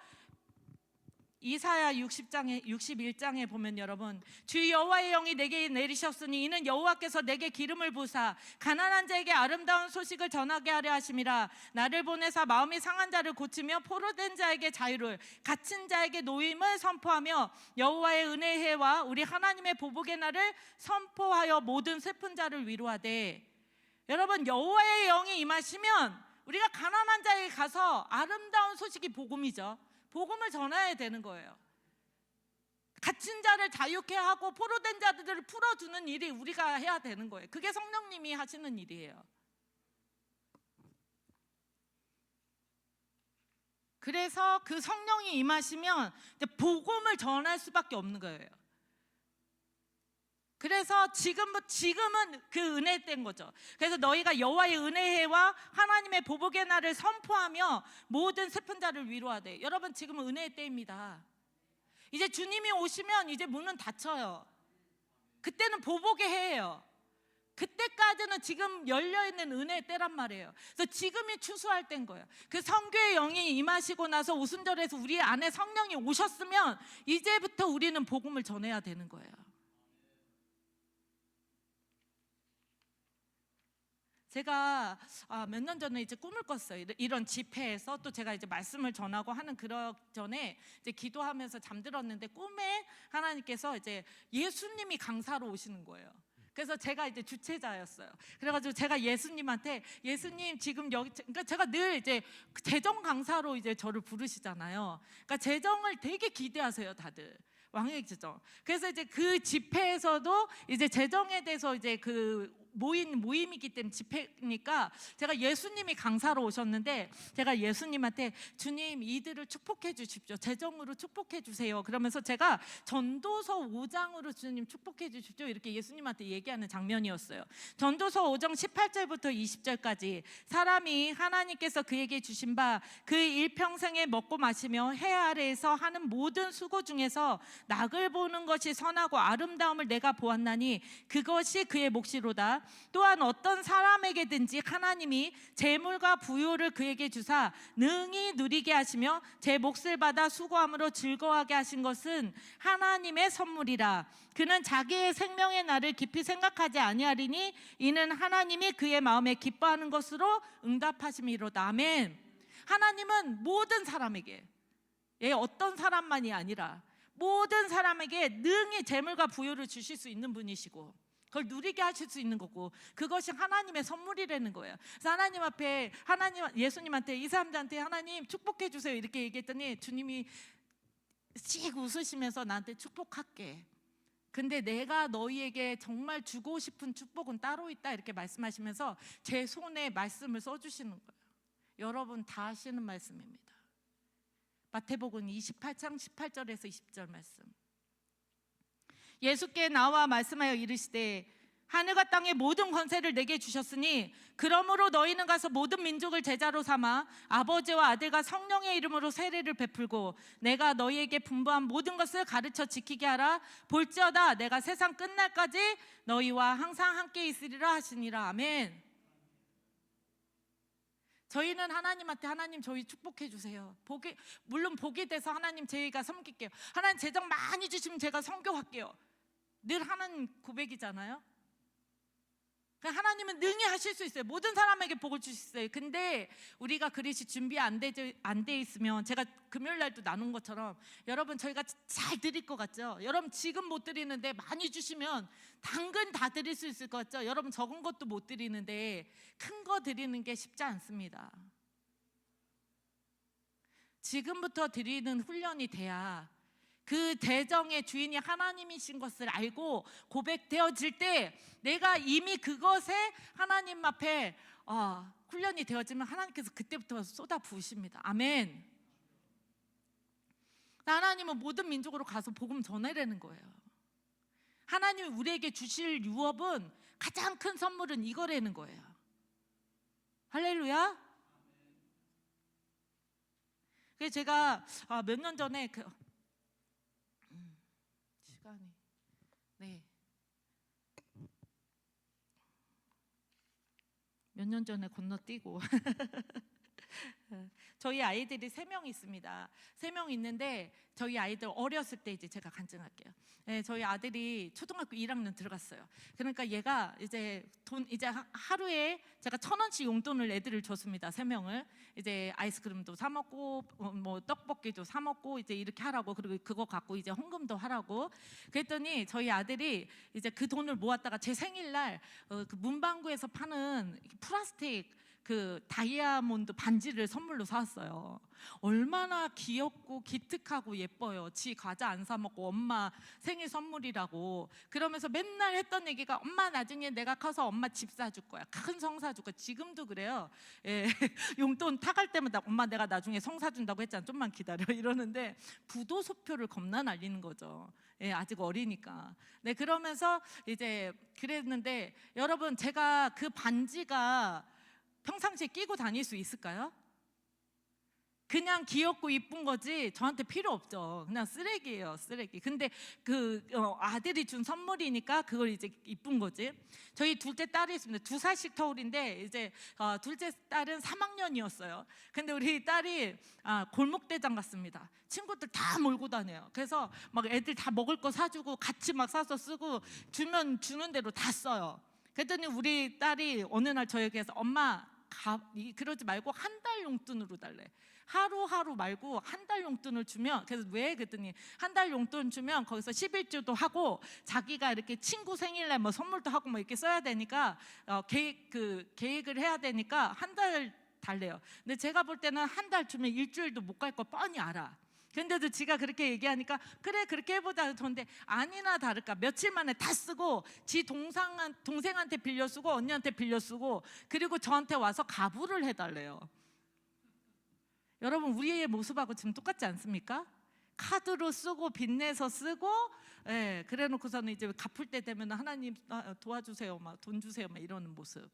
이사야 61장에 보면 여러분, 주 여호와의 영이 내게 내리셨으니 이는 여호와께서 내게 기름을 부사 가난한 자에게 아름다운 소식을 전하게 하려 하심이라. 나를 보내사 마음이 상한 자를 고치며 포로된 자에게 자유를, 갇힌 자에게 노임을 선포하며 여호와의 은혜의 해와 우리 하나님의 보복의 날을 선포하여 모든 슬픈 자를 위로하되. 여러분 여호와의 영이 임하시면 우리가 가난한 자에게 가서 아름다운 소식이 복음이죠. 복음을 전해야 되는 거예요. 갇힌 자를 자유케 하고 포로된 자들을 풀어주는 일이 우리가 해야 되는 거예요. 그게 성령님이 하시는 일이에요. 그래서 그 성령이 임하시면 이제 복음을 전할 수밖에 없는 거예요. 그래서 지금은 그 은혜 때인 거죠. 그래서 너희가 여호와의 은혜와 하나님의 보복의 날을 선포하며 모든 슬픈 자를 위로하되. 여러분 지금은 은혜의 때입니다. 이제 주님이 오시면 이제 문은 닫혀요. 그때는 보복의 해예요. 그때까지는 지금 열려있는 은혜의 때란 말이에요. 그래서 지금이 추수할 때인 거예요. 그 성교의 영이 임하시고 나서 오순절에서 우리 안에 성령이 오셨으면 이제부터 우리는 복음을 전해야 되는 거예요. 제가 몇 년 전에 이제 꿈을 꿨어요. 이런 집회에서 또 제가 이제 말씀을 전하고 하는 그런 전에 이제 기도하면서 잠들었는데 꿈에 하나님께서 이제 예수님이 강사로 오시는 거예요. 그래서 제가 이제 주최자였어요. 그래가지고 제가 예수님한테 예수님 지금 여기, 그러니까 제가 늘 이제 재정 강사로 이제 저를 부르시잖아요. 그러니까 재정을 되게 기대하세요, 다들. 왕의 재정. 그래서 이제 그 집회에서도 이제 재정에 대해서 이제 그 모임이기 때문에 집회니까 제가 예수님이 강사로 오셨는데 제가 예수님한테 주님 이들을 축복해 주십시오. 재정으로 축복해 주세요. 그러면서 제가 전도서 5장으로 주님 축복해 주십시오. 이렇게 예수님한테 얘기하는 장면이었어요. 전도서 5장 18절부터 20절까지 사람이 하나님께서 그에게 주신 바 그 일평생에 먹고 마시며 해 아래에서 하는 모든 수고 중에서 낙을 보는 것이 선하고 아름다움을 내가 보았나니 그것이 그의 몫이로다. 또한 어떤 사람에게든지 하나님이 재물과 부요를 그에게 주사 능히 누리게 하시며 제 몫을 받아 수고함으로 즐거워하게 하신 것은 하나님의 선물이라. 그는 자기의 생명의 날을 깊이 생각하지 아니하리니 이는 하나님이 그의 마음에 기뻐하는 것으로 응답하심이로다. 아멘. 하나님은 모든 사람에게, 어떤 사람만이 아니라 모든 사람에게 능히 재물과 부요를 주실 수 있는 분이시고 그걸 누리게 하실 수 있는 거고 그것이 하나님의 선물이라는 거예요. 그래서 하나님 앞에 예수님한테 이 사람들한테 하나님 축복해 주세요 이렇게 얘기했더니 주님이 씩 웃으시면서 나한테 축복할게. 근데 내가 너희에게 정말 주고 싶은 축복은 따로 있다 이렇게 말씀하시면서 제 손에 말씀을 써주시는 거예요. 여러분 다 아시는 말씀입니다. 마태복음 28장 18절에서 20절 말씀. 예수께 나와 말씀하여 이르시되 하늘과 땅의 모든 권세를 내게 주셨으니 그러므로 너희는 가서 모든 민족을 제자로 삼아 아버지와 아들과 성령의 이름으로 세례를 베풀고 내가 너희에게 분부한 모든 것을 가르쳐 지키게 하라. 볼지어다 내가 세상 끝날까지 너희와 항상 함께 있으리라 하시니라. 아멘. 저희는 하나님한테 하나님 저희 축복해 주세요. 물론 복이 돼서 하나님 저희가 섬길게요. 하나님 재정 많이 주시면 제가 선교할게요. 늘 하는 고백이잖아요. 하나님은 능히 하실 수 있어요. 모든 사람에게 복을 주실 수 있어요. 근데 우리가 그릇이 준비 안 돼 있으면 제가 금요일 날도 나눈 것처럼 여러분 저희가 잘 드릴 것 같죠? 여러분 지금 못 드리는데 많이 주시면 당근 다 드릴 수 있을 것 같죠? 여러분 적은 것도 못 드리는데 큰 거 드리는 게 쉽지 않습니다. 지금부터 드리는 훈련이 돼야 그 재정의 주인이 하나님이신 것을 알고 고백되어질 때 내가 이미 그것에 하나님 앞에 훈련이 되어지면 하나님께서 그때부터 쏟아 부으십니다. 아멘. 하나님은 모든 민족으로 가서 복음 전해라는 거예요. 하나님이 우리에게 주실 유업은 가장 큰 선물은 이거라는 거예요. 할렐루야. 그래서 제가 몇 년 전에 시간이 네. 몇 년 전에 건너뛰고 저희 아이들이 3명 있습니다. 3명 있는데 저희 아이들 어렸을 때 이제 제가 간증할게요. 네, 저희 아들이 초등학교 1학년 들어갔어요. 그러니까 얘가 이제 이제 하루에 제가 1,000원씩 용돈을 애들을 줬습니다. 3명을 이제 아이스크림도 사 먹고 뭐 떡볶이도 사 먹고 이제 이렇게 하라고, 그리고 그거 갖고 이제 헌금도 하라고. 그랬더니 저희 아들이 이제 그 돈을 모았다가 제 생일날 그 문방구에서 파는 플라스틱 그 다이아몬드 반지를 선물로 사왔어요. 얼마나 귀엽고 기특하고 예뻐요. 지 과자 안 사 먹고 엄마 생일 선물이라고. 그러면서 맨날 했던 얘기가 엄마 나중에 내가 커서 엄마 집 사줄 거야. 큰 성 사줄 거야. 지금도 그래요. 예, 용돈 타갈 때마다 엄마 내가 나중에 성 사준다고 했잖아. 좀만 기다려 이러는데 부도소표를 겁나 날리는 거죠. 예, 아직 어리니까. 네, 그러면서 이제 그랬는데 여러분, 제가 그 반지가 평상시에 끼고 다닐 수 있을까요? 그냥 귀엽고 이쁜 거지 저한테 필요 없죠. 그냥 쓰레기예요, 쓰레기. 근데 그 아들이 준 선물이니까 그걸 이제 이쁜 거지. 저희 둘째 딸이 있습니다. 2살씩 터울인데 이제 둘째 딸은 3학년이었어요. 근데 우리 딸이 골목대장 같습니다. 친구들 다 몰고 다녀요. 그래서 막 애들 다 먹을 거 사주고 같이 막 사서 쓰고 주면 주는 대로 다 써요. 그랬더니 우리 딸이 어느 날 저에게서 엄마 그러지 말고 한 달 용돈으로 달래. 하루하루 말고 한 달 용돈을 주면, 그래서 왜 그랬더니 한 달 용돈 주면 거기서 11주도 하고 자기가 이렇게 친구 생일날 뭐 선물도 하고 뭐 이렇게 써야 되니까 계획을 해야 되니까 한 달 달래요. 근데 제가 볼 때는 한 달 주면 일주일도 못 갈 거 뻔히 알아. 근데도 지가 그렇게 얘기하니까 그래 그렇게 해보자. 그런데 아니나 다를까 며칠 만에 다 쓰고 지 동생한테 빌려 쓰고 언니한테 빌려 쓰고 그리고 저한테 와서 가부를 해달래요. 여러분, 우리의 모습하고 지금 똑같지 않습니까? 카드로 쓰고 빚내서 쓰고, 예, 그래 놓고서는 이제 갚을 때 되면 하나님 도와주세요, 막 돈 주세요, 막 이러는 모습.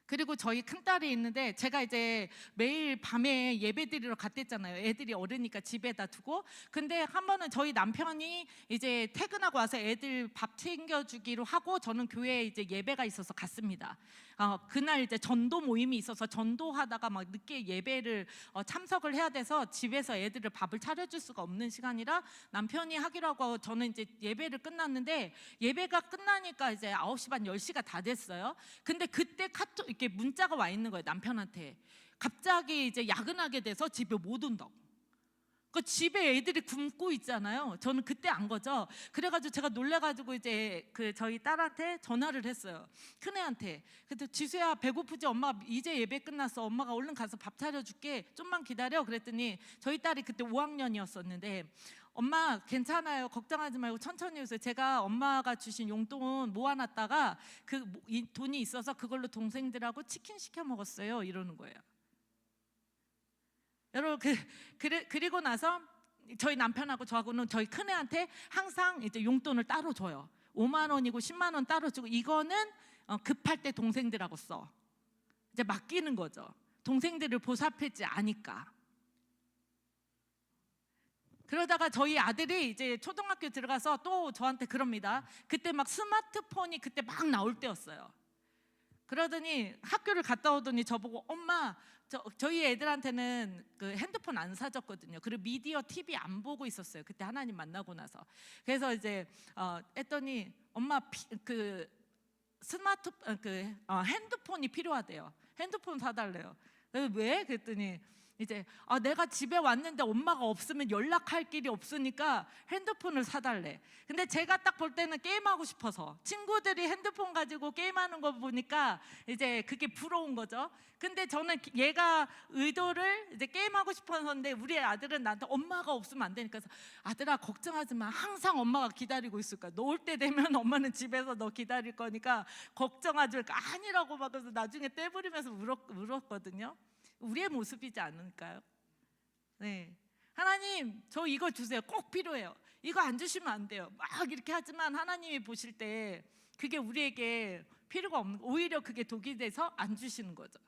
그리고 저희 큰딸이 있는데 제가 이제 매일 밤에 예배 드리러 갔댔잖아요. 애들이 어르니까 집에다 두고. 근데 한 번은 저희 남편이 이제 퇴근하고 와서 애들 밥 챙겨주기로 하고 저는 교회에 이제 예배가 있어서 갔습니다. 그날 이제 전도 모임이 있어서 전도하다가 막 늦게 예배를 참석을 해야 돼서 집에서 애들을 밥을 차려줄 수가 없는 시간이라 남편이 하기로 하고 저는 이제 예배를 끝났는데 예배가 끝나니까 이제 9시 반 10시가 다 됐어요. 근데 그때 카톡 이렇게 문자가 와 있는 거예요. 남편한테 갑자기 이제 야근하게 돼서 집에 못 온다고. 그 집에 애들이 굶고 있잖아요. 저는 그때 안 거죠. 그래가지고 제가 놀래가지고 이제 저희 딸한테 전화를 했어요. 큰애한테. 근데 지수야 배고프지? 엄마 이제 예배 끝났어. 엄마가 얼른 가서 밥 차려줄게. 좀만 기다려. 그랬더니 저희 딸이 그때 5학년이었었는데 엄마 괜찮아요. 걱정하지 말고 천천히 오세요. 제가 엄마가 주신 용돈 모아놨다가 이 돈이 있어서 그걸로 동생들하고 치킨 시켜 먹었어요. 이러는 거예요. 여러분, 그리고 나서 저희 남편하고 저하고는 저희 큰애한테 항상 이제 용돈을 따로 줘요. 5만 원이고 10만 원 따로 주고 이거는 급할 때 동생들하고 써. 이제 맡기는 거죠. 동생들을 보살피지 않으니까. 그러다가 저희 아들이 이제 초등학교 들어가서 또 저한테 그럽니다. 그때 막 스마트폰이 그때 막 나올 때였어요. 그러더니 학교를 갔다 오더니 저보고 엄마 저희 애들한테는 그 핸드폰 안 사줬거든요. 그리고 미디어 TV 안 보고 있었어요. 그때 하나님 만나고 나서. 그래서 이제 했더니 엄마 그 스마트폰 핸드폰이 필요하대요. 핸드폰 사달래요. 왜? 그랬더니 이제 내가 집에 왔는데 엄마가 없으면 연락할 길이 없으니까 핸드폰을 사달래. 근데 제가 딱 볼 때는 게임하고 싶어서 친구들이 핸드폰 가지고 게임하는 거 보니까 이제 그게 부러운 거죠. 근데 저는 얘가 의도를 이제 게임하고 싶어서인데 우리 아들은 나한테 엄마가 없으면 안 되니까 아들아 걱정하지 마. 항상 엄마가 기다리고 있을 거야. 너 올 때 되면 엄마는 집에서 너 기다릴 거니까 걱정하지 마. 아니라고 막 그래서 나중에 떼부리면서 울었거든요. 우리의 모습이지 않을까요? 네. 하나님, 저 이거 주세요. 꼭 필요해요. 이거 안 주시면 안 돼요. 막 이렇게 하지만 하나님이 보실 때 그게 우리에게 필요가 없는 거, 오히려 그게 독이 돼서 안 주시는 거죠.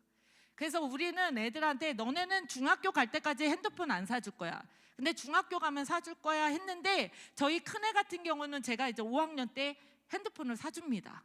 그래서 우리는 애들한테 너네는 중학교 갈 때까지 핸드폰 안 사줄 거야. 근데 중학교 가면 사줄 거야 했는데 저희 큰애 같은 경우는 제가 이제 5학년 때 핸드폰을 사줍니다.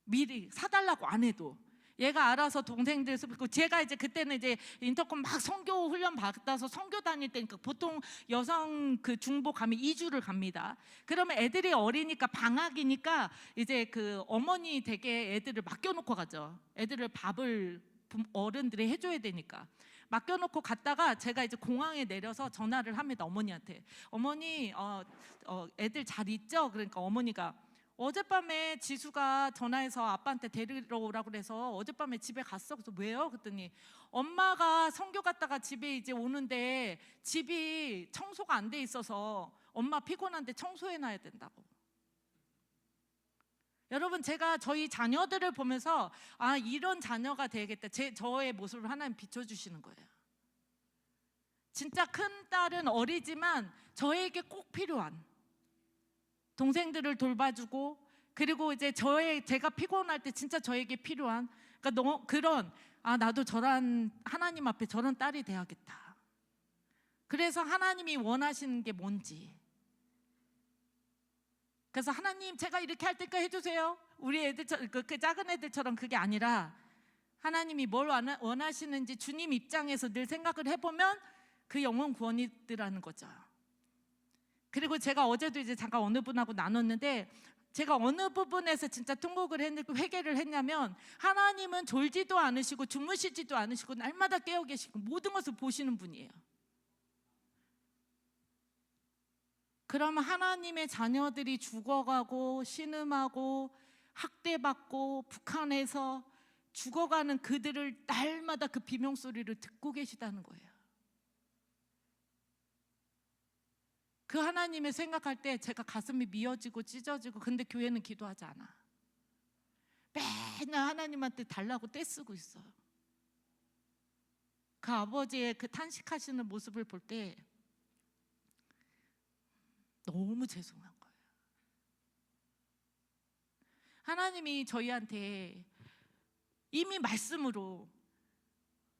미리 사달라고 안 해도 얘가 알아서 동생들 습고 제가 이제 그때는 이제 인터컴 막 선교 훈련 받아서 선교 다닐 때니까 보통 여성 그 중보 가면 2주를 갑니다. 그러면 애들이 어리니까 방학이니까 이제 그 어머니 댁에 애들을 맡겨놓고 가죠. 애들을 밥을 어른들이 해줘야 되니까 맡겨놓고 갔다가 제가 이제 공항에 내려서 전화를 합니다. 어머니한테. 어머니 애들 잘 있죠? 그러니까 어머니가 어젯밤에 지수가 전화해서 아빠한테 데리러 오라고 그래서 어젯밤에 집에 갔어. 그래서 왜요? 그랬더니 엄마가 선교 갔다가 집에 이제 오는데 집이 청소가 안 돼 있어서 엄마 피곤한데 청소해놔야 된다고. 여러분, 제가 저희 자녀들을 보면서 아, 이런 자녀가 되겠다. 저의 모습을 하나님 비춰주시는 거예요. 진짜 큰 딸은 어리지만 저에게 꼭 필요한, 동생들을 돌봐주고, 그리고 이제 제가 피곤할 때 진짜 저에게 필요한, 그러니까 그런 나도 저런 하나님 앞에 저런 딸이 돼야겠다. 그래서 하나님이 원하시는 게 뭔지, 그래서 하나님 제가 이렇게 할 테니까 해주세요. 우리 애들처럼 그 작은 애들처럼 그게 아니라 하나님이 뭘 원하시는지 주님 입장에서 늘 생각을 해보면 그 영혼 구원이더라는 거죠. 그리고 제가 어제도 이제 잠깐 어느 분하고 나눴는데 제가 어느 부분에서 진짜 통곡을 했고 회개를 했냐면 하나님은 졸지도 않으시고 주무시지도 않으시고 날마다 깨어 계시고 모든 것을 보시는 분이에요. 그러면 하나님의 자녀들이 죽어가고 신음하고 학대받고 북한에서 죽어가는 그들을 날마다 그 비명소리를 듣고 계시다는 거예요. 그 하나님을 생각할 때 제가 가슴이 미어지고 찢어지고, 근데 교회는 기도하지 않아. 맨날 하나님한테 달라고 떼쓰고 있어요. 그 아버지의 그 탄식하시는 모습을 볼 때 너무 죄송한 거예요. 하나님이 저희한테 이미 말씀으로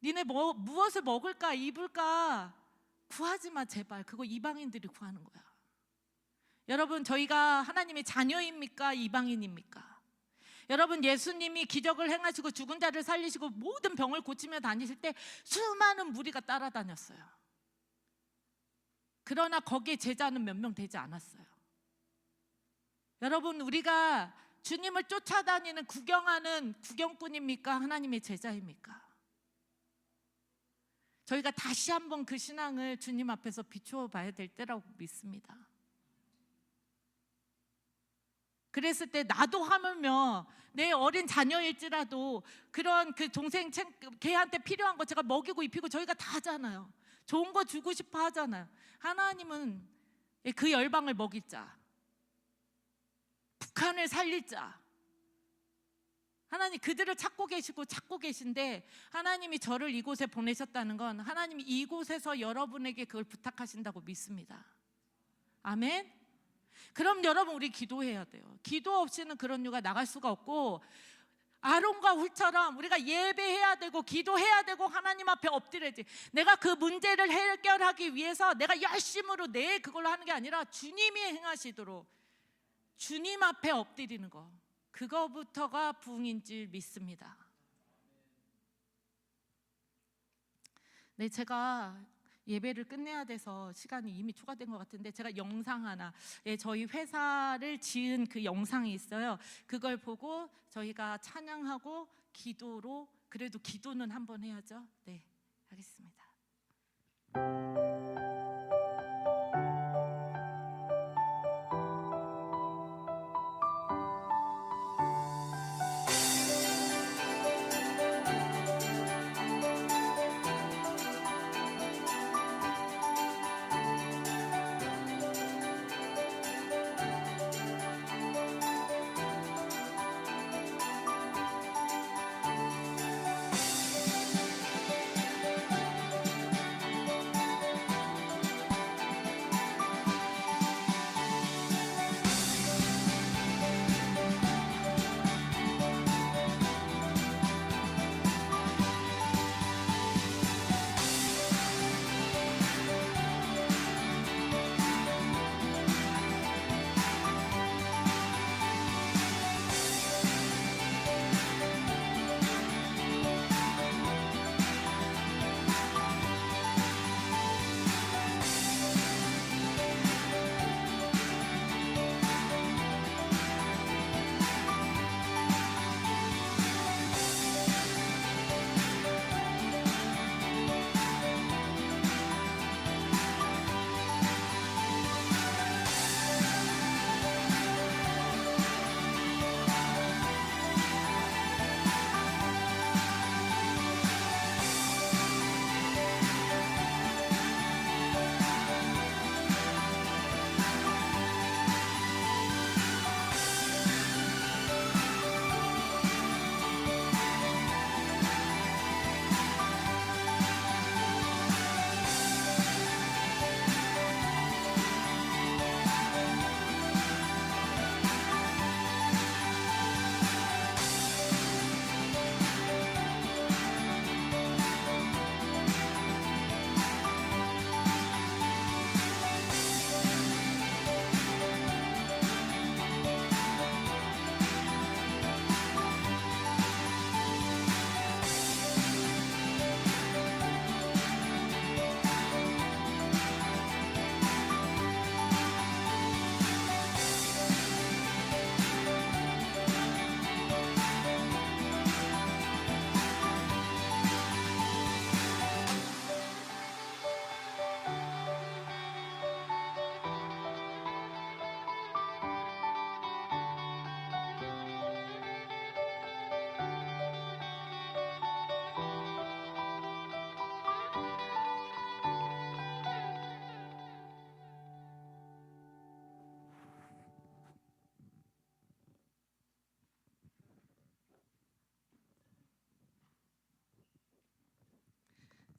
니네 무엇을 먹을까 입을까 구하지 마 제발. 그거 이방인들이 구하는 거야. 여러분, 저희가 하나님의 자녀입니까? 이방인입니까? 여러분, 예수님이 기적을 행하시고 죽은 자를 살리시고 모든 병을 고치며 다니실 때 수많은 무리가 따라다녔어요. 그러나 거기에 제자는 몇 명 되지 않았어요. 여러분, 우리가 주님을 쫓아다니는 구경하는 구경꾼입니까? 하나님의 제자입니까? 저희가 다시 한번 그 신앙을 주님 앞에서 비추어 봐야 될 때라고 믿습니다. 그랬을 때 나도 하물며 내 어린 자녀일지라도 그런 그 동생 걔한테 필요한 거 제가 먹이고 입히고 저희가 다 하잖아요. 좋은 거 주고 싶어 하잖아요. 하나님은 그 열방을 먹일 자, 북한을 살릴 자, 하나님 그들을 찾고 계신데 하나님이 저를 이곳에 보내셨다는 건 하나님이 이곳에서 여러분에게 그걸 부탁하신다고 믿습니다. 아멘. 그럼 여러분, 우리 기도해야 돼요. 기도 없이는 그런 유가 나갈 수가 없고, 아론과 훌처럼 우리가 예배해야 되고 기도해야 되고 하나님 앞에 엎드려야지. 내가 그 문제를 해결하기 위해서 내가 열심으로 그걸로 하는 게 아니라 주님이 행하시도록 주님 앞에 엎드리는 거, 그거부터가 부흥인 줄 믿습니다. 네, 제가 예배를 끝내야 돼서 시간이 이미 초과된 것 같은데 제가 영상 하나, 저희 회사를 지은 그 영상이 있어요. 그걸 보고 저희가 찬양하고 기도로, 그래도 기도는 한번 해야죠. 네, 하겠습니다.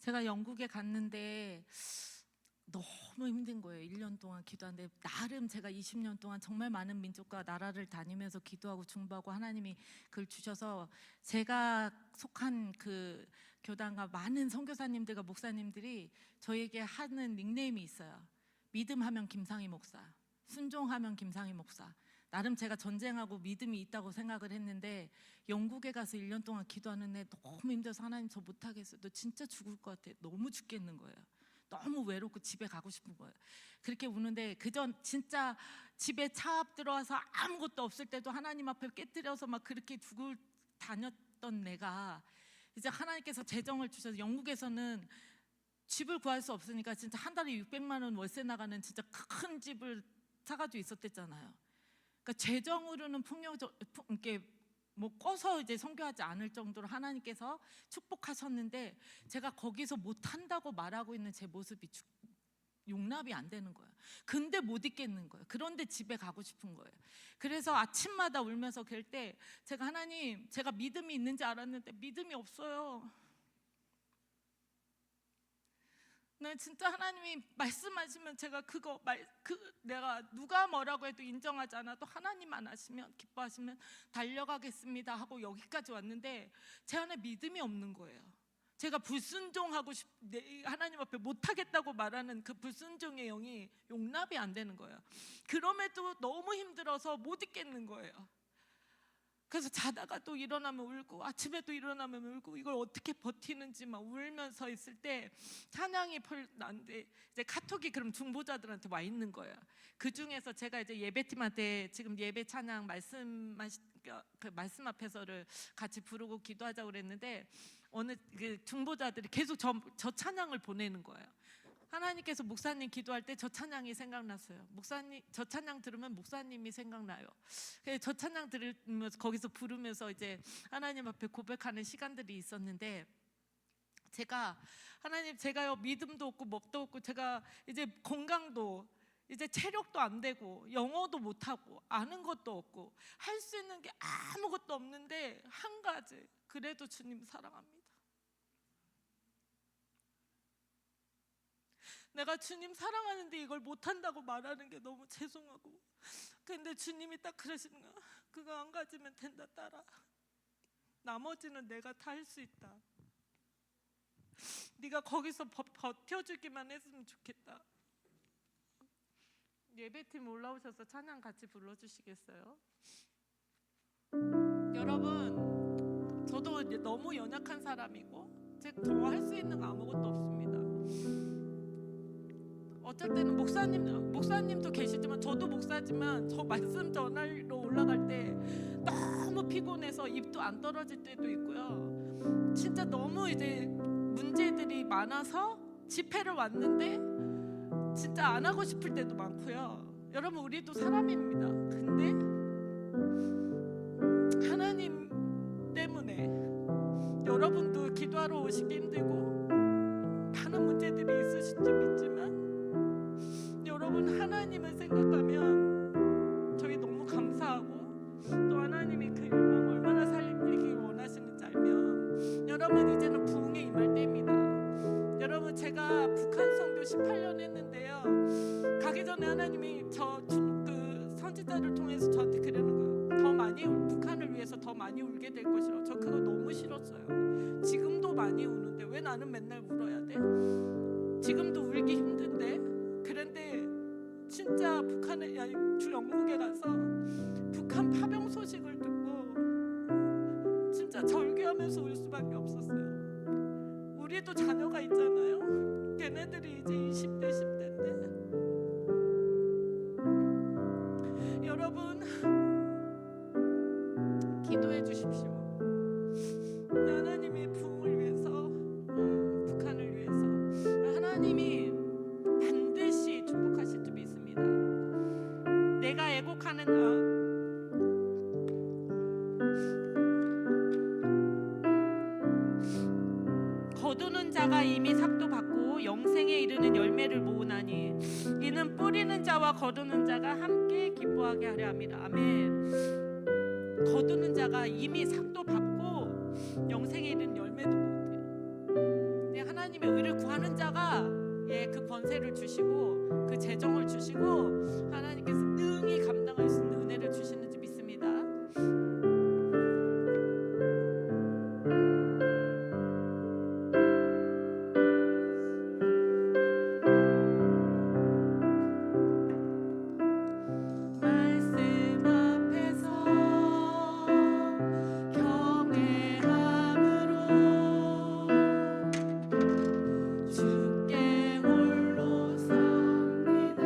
제가 영국에 갔는데 너무 힘든 거예요. 1년 동안 기도하는데 나름 제가 20년 동안 정말 많은 민족과 나라를 다니면서 기도하고 중보하고 하나님이 그걸 주셔서 제가 속한 그 교단과 많은 선교사님들과 목사님들이 저에게 하는 닉네임이 있어요. 믿음하면 김상희 목사, 순종하면 김상희 목사. 나름 제가 전쟁하고 믿음이 있다고 생각을 했는데 영국에 가서 1년 동안 기도하는데 너무 힘들어서 하나님 저 못하겠어요. 너 진짜 죽을 것 같아. 너무 죽겠는 거예요. 너무 외롭고 집에 가고 싶은 거예요. 그렇게 우는데 그전 진짜 집에 차 앞 들어와서 아무것도 없을 때도 하나님 앞에 깨뜨려서 막 그렇게 두고 다녔던 내가 이제 하나님께서 재정을 주셔서 영국에서는 집을 구할 수 없으니까 진짜 한 달에 600만 원 월세 나가는 진짜 큰 집을 사가지고 있었댔잖아요. 그러니까 재정으로는 이렇게 뭐 꺼서 이제 선교하지 않을 정도로 하나님께서 축복하셨는데 제가 거기서 못한다고 말하고 있는 제 모습이 용납이 안 되는 거예요. 근데 못 있겠는 거예요. 그런데 집에 가고 싶은 거예요. 그래서 아침마다 울면서 그럴 때 제가 하나님, 제가 믿음이 있는지 알았는데 믿음이 없어요. 네, 진짜 하나님이 말씀하시면 제가 내가 누가 뭐라고 해도 인정하지 않아도 하나님만 하시면 기뻐하시면 달려가겠습니다 하고 여기까지 왔는데 제 안에 믿음이 없는 거예요. 제가 불순종하고 하나님 앞에 못하겠다고 말하는 그 불순종의 영이 용납이 안 되는 거예요. 그럼에도 너무 힘들어서 못 있겠는 거예요. 그래서 자다가 또 일어나면 울고 아침에 또 일어나면 울고 이걸 어떻게 버티는지 막 울면서 있을 때 찬양이 나는데 이제 카톡이 그럼 중보자들한테 와 있는 거예요. 그 중에서 제가 이제 예배팀한테 지금 예배 찬양 그 말씀 앞에서를 같이 부르고 기도하자고 그랬는데 어느 그 중보자들이 계속 저 찬양을 보내는 거예요. 하나님께서 목사님 기도할 때 저 찬양이 생각났어요. 목사님 저 찬양 들으면 목사님이 생각나요. 그래서 저 찬양 들으면서 거기서 부르면서 이제 하나님 앞에 고백하는 시간들이 있었는데 제가 하나님 제가요 믿음도 없고 뭣도 없고 제가 이제 건강도 이제 체력도 안 되고 영어도 못 하고 아는 것도 없고 할 수 있는 게 아무것도 없는데 한 가지 그래도 주님 사랑합니다. 내가 주님 사랑하는데 이걸 못한다고 말하는 게 너무 죄송하고 근데 주님이 딱 그러시는 거야. 그거 안 가지면 된다 딸아. 나머지는 내가 다 할 수 있다. 네가 거기서 버텨주기만 했으면 좋겠다. 예배팀 올라오셔서 찬양 같이 불러주시겠어요? 여러분 저도 이제 너무 연약한 사람이고 제가 더 할 수 있는 거 아무것도 없습니다. 어쩔 때는 목사님도 계시지만 저도 목사지만 저 말씀 전하러 올라갈 때 너무 피곤해서 입도 안 떨어질 때도 있고요. 진짜 너무 이제 문제들이 많아서 집회를 왔는데 진짜 안 하고 싶을 때도 많고요. 여러분 우리도 사람입니다. 근데 하나님 때문에 여러분도 기도하러 오시기 힘들고 많은 문제들이 있으실지 믿지만 여러분 하나님을 생각하면 저희 너무 감사하고 또 하나님이 그 일망 얼마나 살리기 원하시는지 알면 여러분 이제는 부흥에 임할 때입니다. 여러분 제가 북한 선교 18년 했는데요. 가기 전에 하나님이 그 선지자를 통해서 저한테 그러는 거예요. 더 많이 북한을 위해서 더 많이 울게 될 것이라고. 저 그거 너무 싫었어요. 지금도 많이 우는데 왜 나는 맨날 울어야 돼? 지금도 울기 힘든데 그런데 진짜 영국에 가서 북한 파병 소식을 듣고 진짜 절규하면서 울 수밖에 없었어요. 우리도 자녀가 있잖아요. 걔네들이 이제 20대 10대인데 여러분 기도해 주십시오. 하나님의 부흥을 위해서 북한을 위해서 하나님이 반드시 축복하실 줄 믿습니다. 내가 애곡하는 거두는 자가 이미 삭도 받고 영생에 이르는 열매를 모으나니 이는 뿌리는 자와 거두는 자가 함께 기뻐하게 하려 함이라. 아멘. 거두는 자가 이미 삭도 받고 영생에 이르는 열매도 모으대요. 하나님의 거기다가 그 권세를 주시고 그 재정을 주시고 하나님께서 능히 감당할 수 있는 은혜를 주시는지 믿습니다. 말씀 앞에서 경외함으로 주께 홀로 섭니다.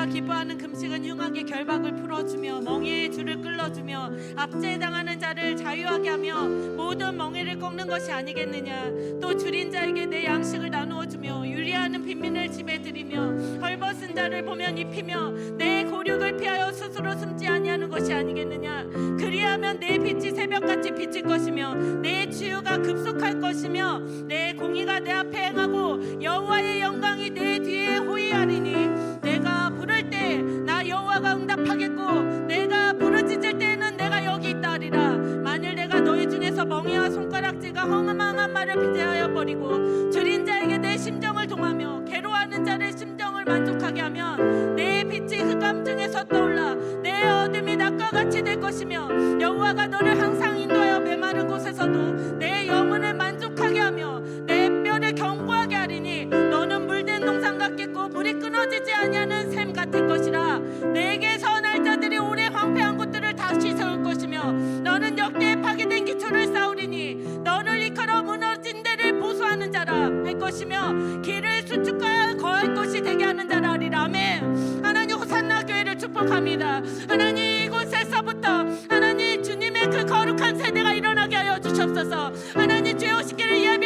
내가 기뻐하는 금식은 흉악의 결박을 풀어주며 멍에의 줄을 끌어주며 압제당하는 자를 자유하게 하며 모든 멍에를 꺾는 것이 아니겠느냐. 또 줄인 자에게 내 양식을 나누어 주며 유리하는 빈민을 집에 들이며 헐벗은 자를 보면 입히며 내 고륙을 피하여 스스로 숨지 아니하는 것이 아니겠느냐. 그리하면 내 빛이 새벽같이 비칠 것이며 내 치유가 급속할 것이며 내 공의가 내 앞에 행하고 여호와의 영광이 내 뒤에 호위하리니 내가 부를 때 나 여호와가 응답하겠고 내가 부르짖을 때에는 내가 여기 있다 하리라. 만일 내가 너희 중에서 멍에와 손가락질과 허망한 말을 비대하여 버리고 줄인 자에게 내 심정을 동하며 괴로워하는 자의 심정을 만족하게 하면 내 빛이 흑암 중에서 떠올라 내 어둠이 낮과 같이 될 것이며 여호와가 너를 항상 인도하여 메마른 곳에서도 내 영혼을 만족하게 하며 내 뼈를 견고하게 하리니 너는 물된 동산 같겠고 물이 끊어지지 아니하는 샘 같을 것이라. 내게 선할 자들이 오래 황폐한 곳들을 다시 세울 것이며 너는 역대에 파괴된 기초를 쌓으리니 너를 이끌어 무너진 데를 보수하는 자라 할 것이며 길을 수축하여 거할 것이 되게 하는 자라 하리라. 아멘. 하나님 호산나 교회를 축복합니다. 하나님 이곳에서부터 하나님 주님의 그 거룩한 세대가 일어나게 하여 주시옵소서. 하나님 주의 오시기를 예비